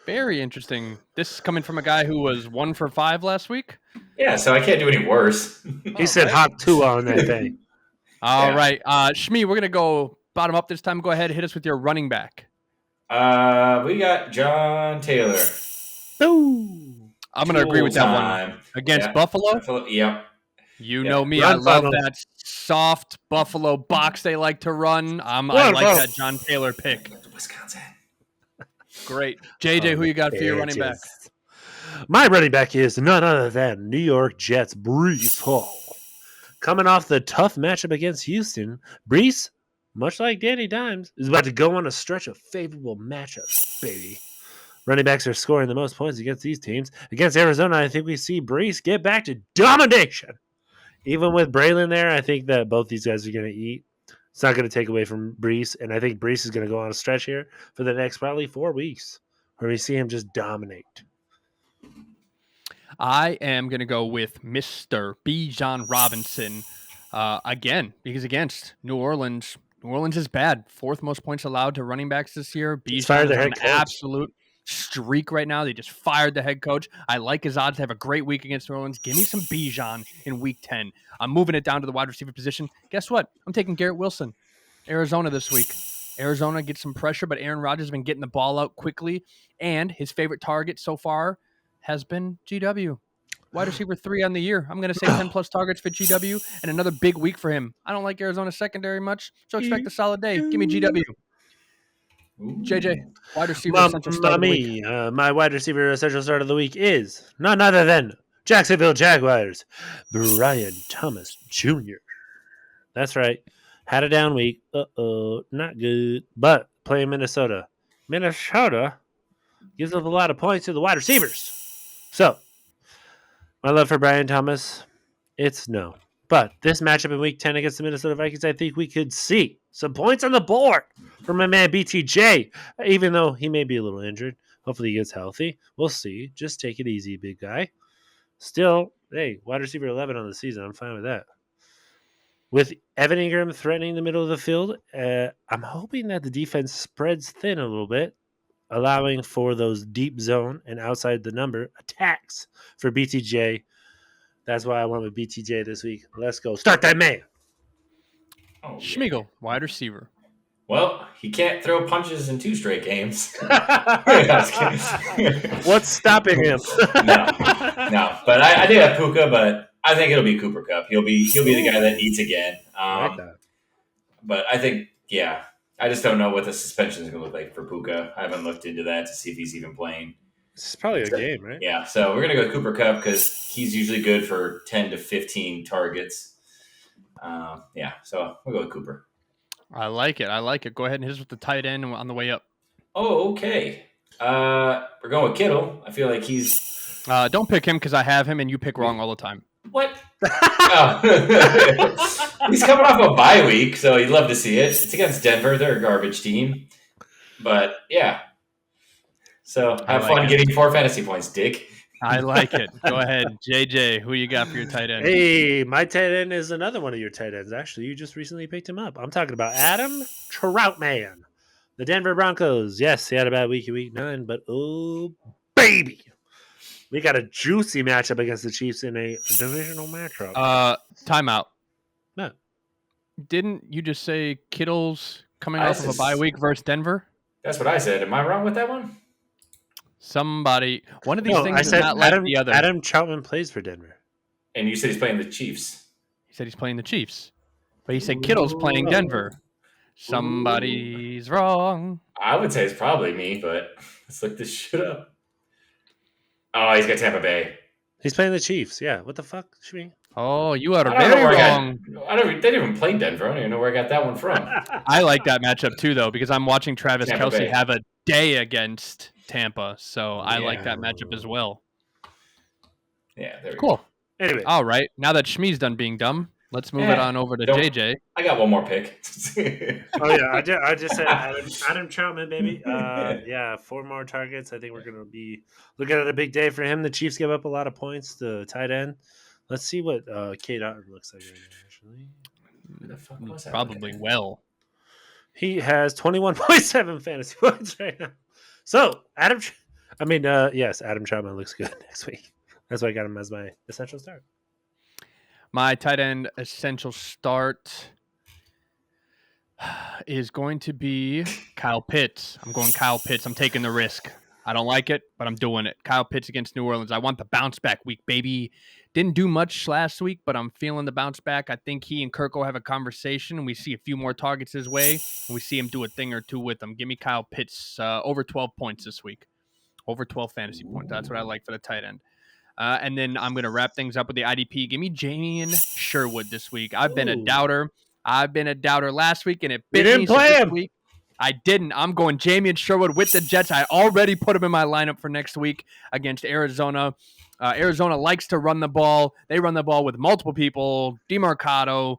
Very interesting. This is coming from a guy who was 1 for 5 last week. Yeah, so I can't do any worse. He said hot Tua on that thing. All right. Shmi, we're going to go bottom up this time. Go ahead, hit us with your running back. We got John Taylor. Boom. I'm going to agree with that one. Against Buffalo? Yep. You know me. I love that soft Buffalo box they like to run. I like that John Taylor pick. Wisconsin. Great. JJ, who you got for your running back? My running back is none other than New York Jets' Breece Hall. Coming off the tough matchup against Houston, Breece, much like Danny Dimes, is about to go on a stretch of favorable matchups, baby. Running backs are scoring the most points against these teams. Against Arizona, I think we see Breece get back to domination. Even with Braylon there, I think that both these guys are going to eat. It's not going to take away from Breece, and I think Breece is going to go on a stretch here for the next probably 4 weeks where we see him just dominate. I am going to go with Mr. Bijan Robinson again, because against New Orleans is bad. 4th most points allowed to running backs this year. Bijan is on an absolute streak right now. They just fired the head coach. I like his odds to have a great week against New Orleans. Give me some Bijan in week 10. I'm moving it down to the wide receiver position. Guess what? I'm taking Garrett Wilson, Arizona this week. Arizona gets some pressure, but Aaron Rodgers has been getting the ball out quickly, and his favorite target so far has been GW. Wide receiver 3 on the year. I'm going to say 10 plus targets for GW and another big week for him. I don't like Arizona secondary much, so expect a solid day. Give me GW. JJ, wide receiver essential start of the week. My wide receiver essential start of the week is none other than Jacksonville Jaguars, Brian Thomas Jr. That's right. Had a down week. Not good. But playing Minnesota. Minnesota gives up a lot of points to the wide receivers. So, my love for Brian Thomas, it's no. But this matchup in week 10 against the Minnesota Vikings, I think we could see some points on the board from my man BTJ, even though he may be a little injured. Hopefully he gets healthy. We'll see. Just take it easy, big guy. Still, hey, wide receiver 11 on the season. I'm fine with that. With Evan Ingram threatening the middle of the field, I'm hoping that the defense spreads thin a little bit, allowing for those deep zone and outside the number attacks for BTJ. That's why I went with BTJ this week. Let's go. Start that man. Oh, yeah. Schmiegel, wide receiver. Well, he can't throw punches in 2 straight games. What's stopping him? No. But I did have Puka, but I think it'll be Cooper Kupp. He'll be the guy that eats again. Like that. But I think, yeah, I just don't know what the suspension is going to look like for Puka. I haven't looked into that to see if he's even playing. This is probably a game, right? Yeah, so we're going to go with Cooper Kupp because he's usually good for 10 to 15 targets. So we'll go with Cooper. I like it. Go ahead and hit us with the tight end on the way up. Oh, okay. We're going with Kittle. I feel like he's... Don't pick him because I have him and you pick wrong all the time. What? Oh. He's coming off a bye week, so you'd love to see it. It's against Denver. They're a garbage team. But, yeah. So have fun getting 4 fantasy points, Dick. I like it. Go ahead. JJ, who you got for your tight end? Hey, my tight end is another one of your tight ends. Actually, you just recently picked him up. I'm talking about Adam Troutman, the Denver Broncos. Yes, he had a bad week in week 9, but oh, baby. We got a juicy matchup against the Chiefs in a divisional matchup. Timeout. No. Didn't you just say Kittle's coming off of a bye week versus Denver? That's what I said. Am I wrong with that one? One of these things is not Adam, like the other. Adam Troutman plays for Denver. And you said he's playing the Chiefs. He said he's playing the Chiefs. But he said Kittle's playing Denver. Somebody's wrong. I would say it's probably me, but let's look this shit up. Oh, he's got Tampa Bay. He's playing the Chiefs. Yeah. What the fuck, Shmi? Oh, you are very wrong. They didn't even play Denver. I don't even know where I got that one from. I like that matchup too, though, because I'm watching Travis Tampa Kelce Bay. have a day against Tampa. So I like that matchup as well. Yeah, there we Cool. go. Anyway. All right. Now that Shmi's done being dumb, let's move it on over to JJ. I got one more pick. Oh, yeah. I just said Adam Troutman, baby. 4 more targets. I think we're going to be looking at a big day for him. The Chiefs give up a lot of points to tight end. Let's see what Kate Otten looks like right now, actually. Who the fuck was that? Probably well. He has 21.7 fantasy points right now. So, Adam Troutman looks good next week. That's why I got him as my essential start. My tight end essential start is going to be Kyle Pitts. I'm going Kyle Pitts. I'm taking the risk. I don't like it, but I'm doing it. Kyle Pitts against New Orleans. I want the bounce back week, baby. Didn't do much last week, but I'm feeling the bounce back. I think he and Kirk will have a conversation, and we see a few more targets his way, and we see him do a thing or two with them. Give me Kyle Pitts over 12 points this week. Over 12 fantasy points. That's what I like for the tight end. And then I'm going to wrap things up with the IDP. Give me Jamian Sherwood this week. I've been a doubter. Last week, and it bit me. You didn't play him. Week. I didn't. I'm going Jamian Sherwood with the Jets. I already put him in my lineup for next week against Arizona. Arizona likes to run the ball. They run the ball with multiple people. DeMarcado.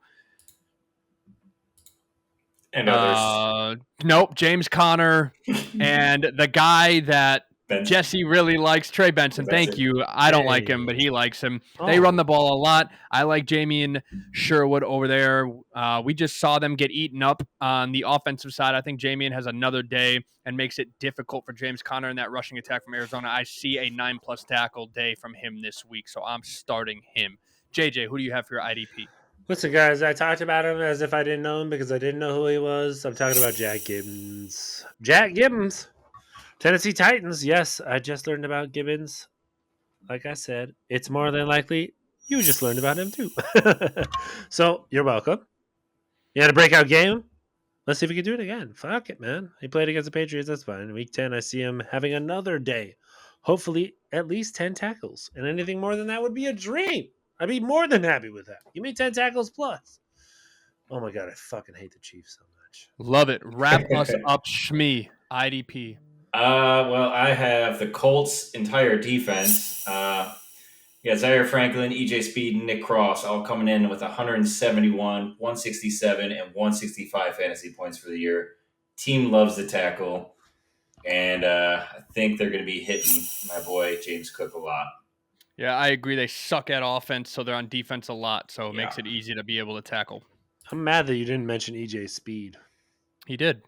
And others. Nope. James Conner. And the guy that Jesse really likes, Trey Benson. Thank you. I don't like him, but he likes him. They run the ball a lot. I like Jamian Sherwood over there. We just saw them get eaten up on the offensive side. I think Jamian has another day and makes it difficult for James Conner in that rushing attack from Arizona. I see a 9+ tackle day from him this week, so I'm starting him. JJ, who do you have for your IDP? Listen, guys, I talked about him as if I didn't know him because I didn't know who he was. I'm talking about Jack Gibbons. Jack Gibbons, Tennessee Titans. Yes, I just learned about Gibbons. Like I said, it's more than likely you just learned about him too. So you're welcome. You had a breakout game. Let's see if we can do it again. Fuck it, man. He played against the Patriots. That's fine. Week 10, I see him having another day. Hopefully, at least 10 tackles. And anything more than that would be a dream. I'd be more than happy with that. Give me 10 tackles plus. Oh my God, I fucking hate the Chiefs so much. Love it. Wrap us up, Shmee. IDP. Well, I have the Colts' entire defense. Zaire Franklin, EJ Speed, and Nick Cross all coming in with 171, 167, and 165 fantasy points for the year. Team loves the tackle, and I think they're going to be hitting my boy James Cook a lot. Yeah, I agree. They suck at offense, so they're on defense a lot, so it Yeah. makes it easy to be able to tackle. I'm mad that you didn't mention EJ Speed. He did.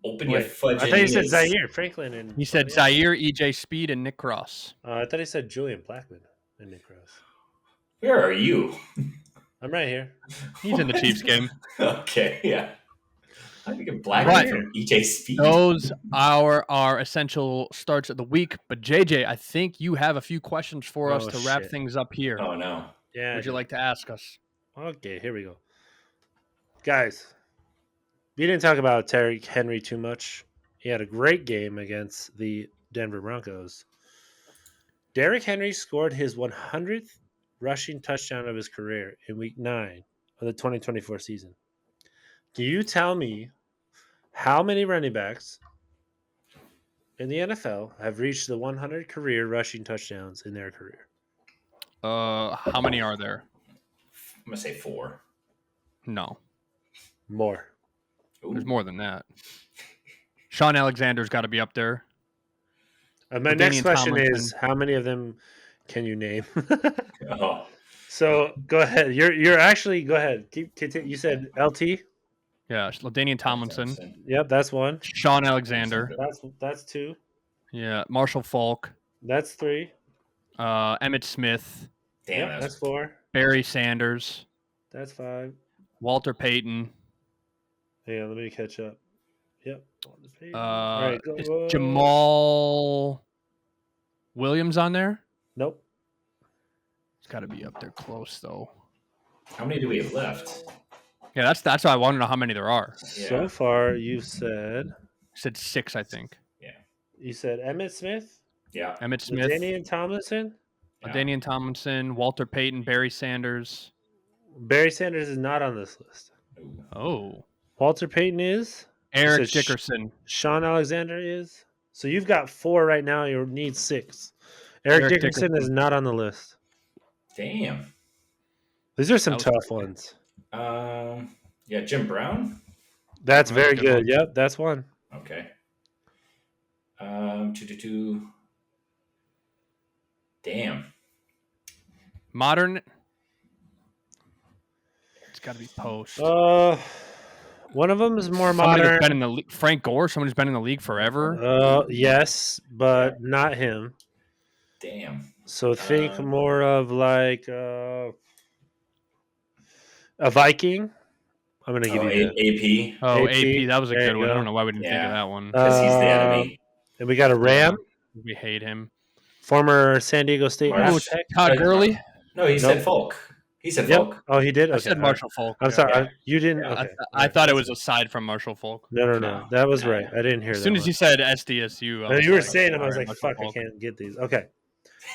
Open your Wait, fudging I thought you said ears. Zaire Franklin and He said Zaire, EJ Speed, and Nick Cross. I thought he said Julian Blackman and Nick Cross. Where are you? I'm right here. He's in the Chiefs game. Okay, yeah. How do you get Black Right. from EJ Speed? Those are our essential starts of the week. But JJ, I think you have a few questions for us to wrap shit. things up here. Oh no. Yeah. Would you like to ask us? Okay, here we go. Guys, we didn't talk about Terry Henry too much. He had a great game against the Denver Broncos. Derrick Henry scored his 100th rushing touchdown of his career in week 9 of the 2024 season. Can you tell me how many running backs in the NFL have reached the 100 career rushing touchdowns in their career? How many are there? I'm gonna say 4. No, More. there's Ooh. more than that. Sean Alexander's got to be up there. My LaDainian next question is, Tomlinson. how many of them can you name? Oh, So go ahead. You're actually go ahead. Continue. You said LT. Yeah, LaDainian Tomlinson. Yep, that's one. Sean Alexander. That's 2. Yeah, Marshall Falk. That's 3. Emmett Smith. Damn, Yep, that's 4. Barry Sanders. That's 5. Walter Payton. Hang on, let me catch up. Yep. Is Jamal Williams on there? Nope. It's got to be up there close though. How many do we have left? Yeah, that's why I want to know how many there are. Yeah. So far, you said I said 6, I think. you said Emmett Smith, Yeah. Emmett Smith, LaDainian Tomlinson. LaDainian Tomlinson, Walter Payton, Barry Sanders. Barry Sanders is not on this list. Ooh. Oh, Walter Payton is. Eric said Dickerson. Sean Alexander is. So you've got 4 right now. You need 6. Eric Dickerson is not on the list. Damn. These are some That was tough quick. ones. Yeah, Jim Brown. That's That's very a good good. one. Yep, that's one. Okay. 2. Damn. Modern. It's got to be post. One of them is more Somebody modern. that's been in the league. Frank Gore. Someone who's been in the league forever. Yes, but not him. Damn. So think more of like a Viking. I'm gonna give you that. AP. Oh, AP. AP. That was a There good you one. I go. don't know why we didn't think of Yeah. that one. Because he's the enemy. And we got a Ram, We hate him. former San Diego State Marsh. Aztec. Todd Gurley. No, he Nope. said Folk. He said Yep. Folk. Oh, he did. I Okay. said all right. Marshall Falk. I'm yeah. sorry. Yeah. You didn't. Yeah, Okay. I thought it was aside from Marshall Falk. No. No. That was No. right. I didn't hear As that. soon as one. you said SDSU, No, you were like, saying them. I was alright, like, Marshall "Fuck, I Falk. can't get these." Okay.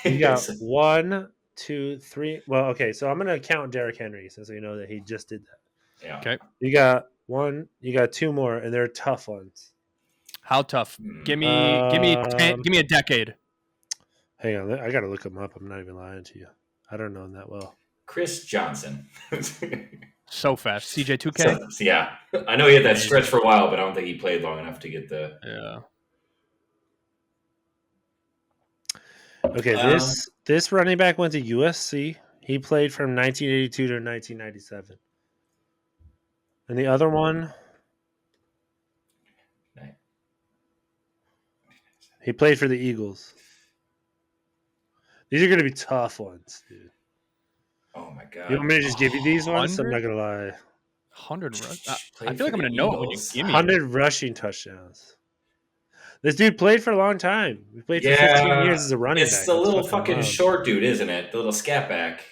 You got 1, 2, 3. Well, okay. So I'm gonna count Derrick Henry since we know that he just did that. Yeah. Okay. You got 1. You got 2 more, and they're tough ones. How tough? Mm. Give me a decade. Hang on, I gotta look them up. I'm not even lying to you. I don't know them that well. Chris Johnson. So fast. CJ2K. So, yeah. I know he had that stretch for a while, but I don't think he played long enough to get the. Yeah. Okay, this running back went to USC. He played from 1982 to 1997. And the other one, he played for the Eagles. These are going to be tough ones, dude. Oh my god. You want me to just give you these ones? I'm not 100? gonna lie. 100 I Played feel for like I'm the going to know it when you Eagles. give me it. 100 rushing touchdowns. This dude played for a long time. He played for 15 Yeah, years as a running it's back. the That's little fucking fucking wild. short dude, isn't it? The little scat back.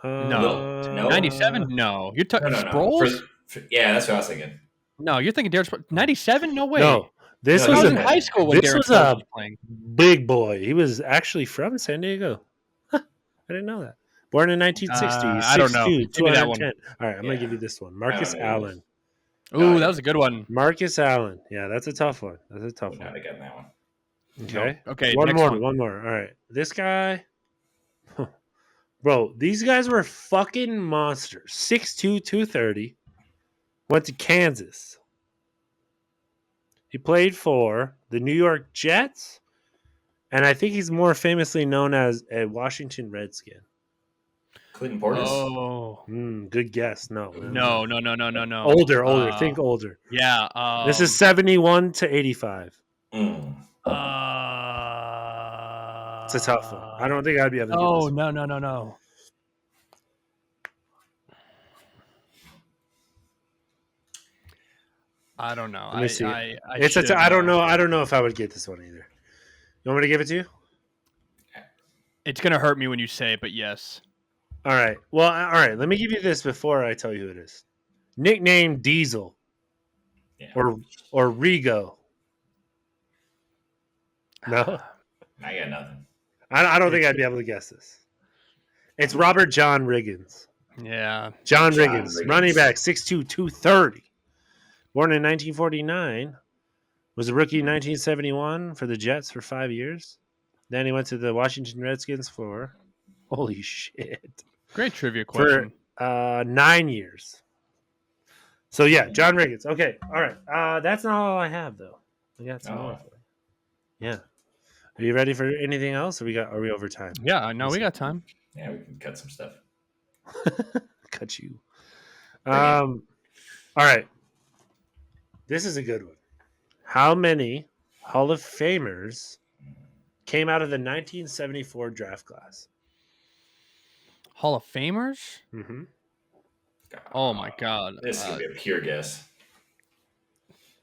No. No? 97? No. You're talking No. Sproles? Yeah, that's what I was thinking. No, you're thinking Derek Sproles. 97? No way. No, this No, I was was he's in a high bad. school when this Derek was Sproles a was playing. big boy. He was actually from San Diego. I didn't know that. Born in 1960, I don't know. 6'2", Give me that one. 210. All right, I'm gonna give Yeah. you this one. I Marcus don't know who he was. Allen. Ooh, Oh, that yeah. was a good one. Marcus Allen. Yeah, that's a tough one. That's a tough Would one. not have gotten that one. Okay. No. Okay, One next more. one. One more. All right. This guy. Bro, these guys were fucking monsters. 6'2", 230. Went to Kansas. He played for the New York Jets, and I think he's more famously known as a Washington Redskin. Clinton Portis? Oh. Good guess. No. No. Older. Think older. Yeah. This is 71 to 85. Mm. It's a tough one. I don't think I'd be able to get this one. No. I don't know. Let me see. I I don't know. I don't know if I would get this one either. You want me to give it to you? It's gonna hurt me when you say it, but yes. All right. Well, all right. Let me give you this before I tell you who it is. Nickname Diesel Yeah. or Rigo. No, I got nothing. I don't think I'd be able to guess this. It's Robert John Riggins. Yeah. John John Riggins, Riggins. running back, 6'2", 230. Born in 1949. Was a rookie in 1971 for the Jets for 5 years. Then he went to the Washington Redskins for, holy shit, Great trivia for question. 9 years. So, yeah, John Riggins. Okay, all right. That's not all I have, though. I got some more for you. Yeah. Are you ready for anything else? Are we over time? Yeah, no, we got time. Yeah, we can cut some stuff. Cut you. Bring it. All right. This is a good one. How many Hall of Famers came out of the 1974 draft class? Hall of Famers? Mm-hmm. Oh my god. This is gonna be a pure guess.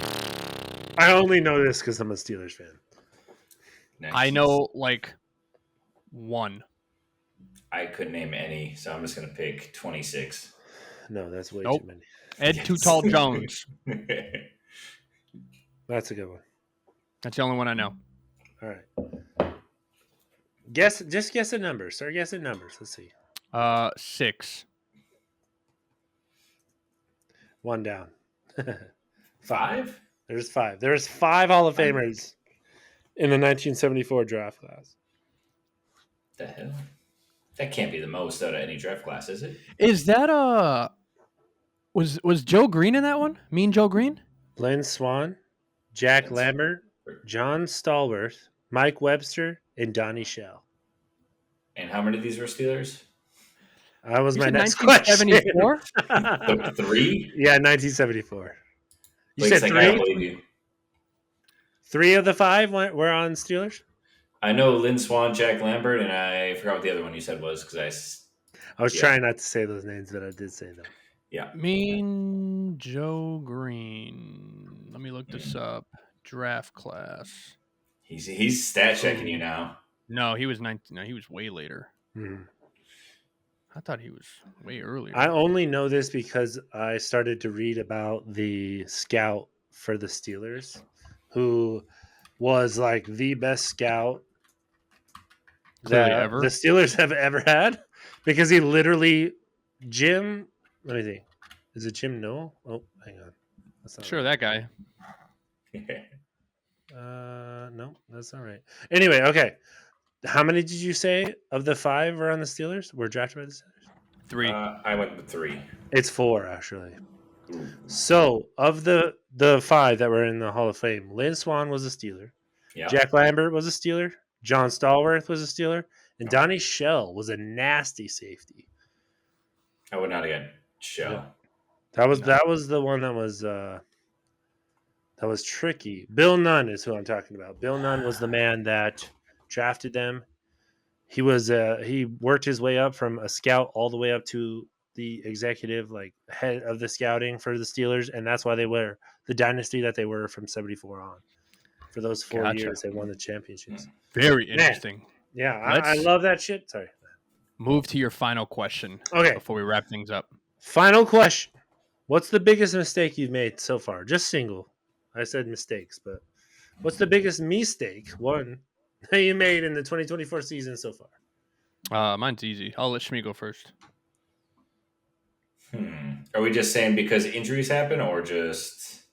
I only know this because I'm a Steelers fan. I know like one. I couldn't name any, so I'm just gonna pick 26. No, that's way Nope. too many. Ed Too Tall Jones. That's a good one. That's the only one I know. All right. Just guess a number. Start guessing numbers. Let's see. 6. One down. 5? There's 5. There's 5 Hall of Famers in the 1974 draft class. The hell? That can't be the most out of any draft class, is it? Is that was Joe Green in that one? Mean Joe Green? Lynn Swann, Jack Lambert, John Stallworth, Mike Webster, and Donnie Shell. And how many of these were Steelers? That was You my said next question. 1974? 3? Yeah, 1974. You Blake's said like, I don't 3? believe you. 3 of the 5 were on Steelers? I know Lynn Swann, Jack Lambert, and I forgot what the other one you said was because I was trying not to say those names, but I did say them. yeah. Mean Joe Green. Let me look this up. Draft class. He's stat checking you now. No, he was 19. No, he was way later. Mhm. I thought he was way earlier. I only know this because I started to read about the scout for the Steelers, who was like the best scout Clearly that ever. the Steelers have ever had, because he literally Jim. Let me think. Is it Jim Noel? Oh, hang on. That's not Sure, that guy. no, that's not right. Anyway, okay. How many did you say of the 5 were on the Steelers? Were drafted by the Steelers? 3. I went with 3. It's 4 actually. Ooh. So of the 5 that were in the Hall of Fame, Lynn Swann was a Steeler. Yeah. Jack Lambert was a Steeler. John Stallworth was a Steeler. And Donnie Shell was a nasty safety. I would not have got Shell. Yeah. That was the one that was tricky. Bill Nunn is who I'm talking about. Bill Nunn was the man that drafted them. he worked his way up from a scout all the way up to the executive like head of the scouting for the Steelers, and that's why they were the dynasty that they were from 74 on. For those 4 years, they won the championships. Very Man. interesting. Yeah, I Let's love that shit. Sorry. move to your final question Okay, before we wrap things up. final question. What's the biggest mistake you've made so far? Just single. I said mistakes, but what's the biggest mistake one that you made in the 2024 season so far? Mine's easy. I'll let Shmi go first. Are we just saying because injuries happen, or just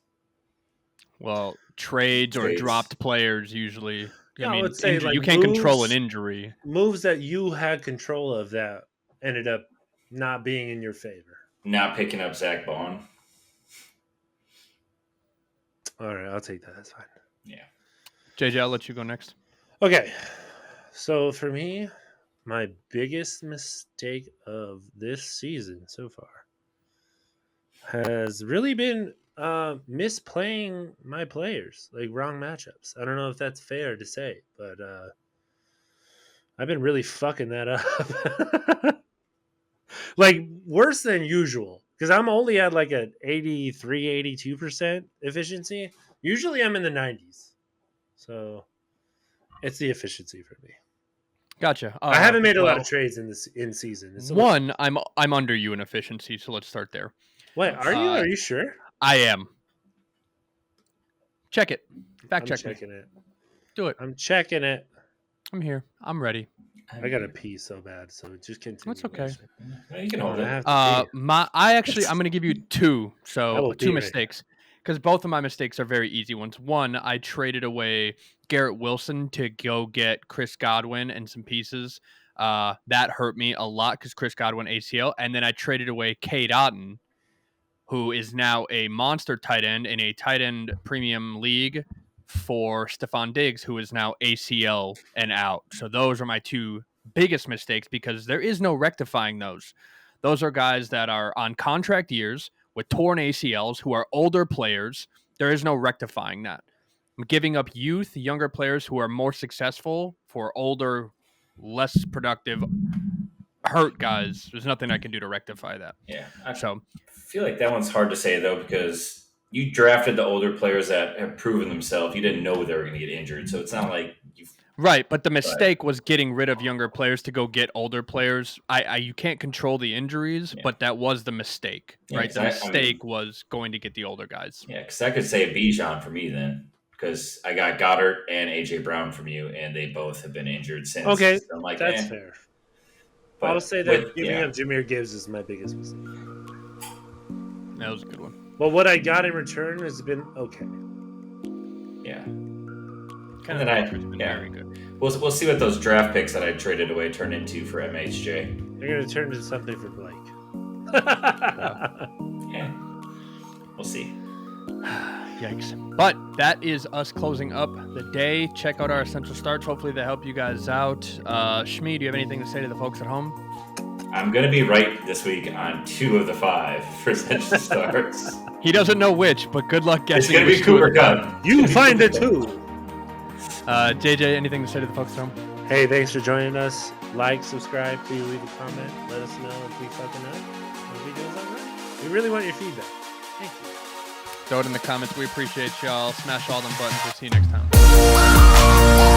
Well, trades or dropped players usually. No, I mean, let's say, like, you can't control an moves- injury. Moves that you had control of that ended up not being in your favor. not picking up Zach Bond? All right, I'll take that. That's fine. Yeah. JJ, I'll let you go next. Okay. So for me, my biggest mistake of this season so far has really been misplaying my players, like wrong matchups. I don't know if that's fair to say, but I've been really fucking that up. Like worse than usual, because I'm only at like an 83, 82% efficiency. Usually I'm in the 90s. So it's the efficiency for me. Gotcha. I haven't made a lot of trades in season. It's a little- One, I'm under you in efficiency, so let's start there. Wait, are you? Are you sure? I am. Check it. Fact I'm check me. checking it. Do it. I'm checking it. I'm here. I'm ready. I gotta pee so bad, so just continue. That's okay. Yeah, you can hold I it. have to pee. I'm gonna give you two. I So will two pee right mistakes. Because both of my mistakes are very easy ones. One, I traded away Garrett Wilson to go get Chris Godwin and some pieces. That hurt me a lot because Chris Godwin ACL. And then I traded away Cade Otton, who is now a monster tight end in a tight end premium league, for Stephon Diggs, who is now ACL and out. So those are my two biggest mistakes because there is no rectifying those. Those are guys that are on contract years with torn ACLs who are older players. There is no rectifying that. I'm giving up youth, younger players who are more successful for older, less productive, hurt guys. There's nothing I can do to rectify that. Yeah. I So feel like that one's hard to say, though, because you drafted the older players that have proven themselves. You didn't know they were going to get injured, so it's not like you've. right, but the mistake was getting rid of younger players to go get older players. You can't control the injuries, but that was the mistake, Yeah, right? The mistake was going to get the older guys. Yeah, because I could say Bijan for me then, because I got Goddard and AJ Brown from you, and they both have been injured since. Okay, so I'm like, that's fair. But I'll say that giving up Jahmyr Gibbs is my biggest mistake. That was a good one. But what I got in return has been okay. Yeah. Kind And of then very good. We'll see what those draft picks that I traded away turn into for MHJ. They're going to turn into something for Blake. Yeah. We'll see. Yikes. But that is us closing up the day. Check out our essential starts. Hopefully they help you guys out. Shmi, do you have anything to say to the folks at home? I'm going to be right this week on 2 of the 5 for essential starts. He doesn't know which, but good luck It's guessing. going to be Cooper Cup. You find it too. JJ, anything to say to the folks at home? Hey, thanks for joining us. Like, subscribe, please leave a comment. Let us know if we fucking up. If we do something right. We really want your feedback. Thank you. Throw it in the comments. We appreciate y'all. Smash all them buttons. We'll see you next time.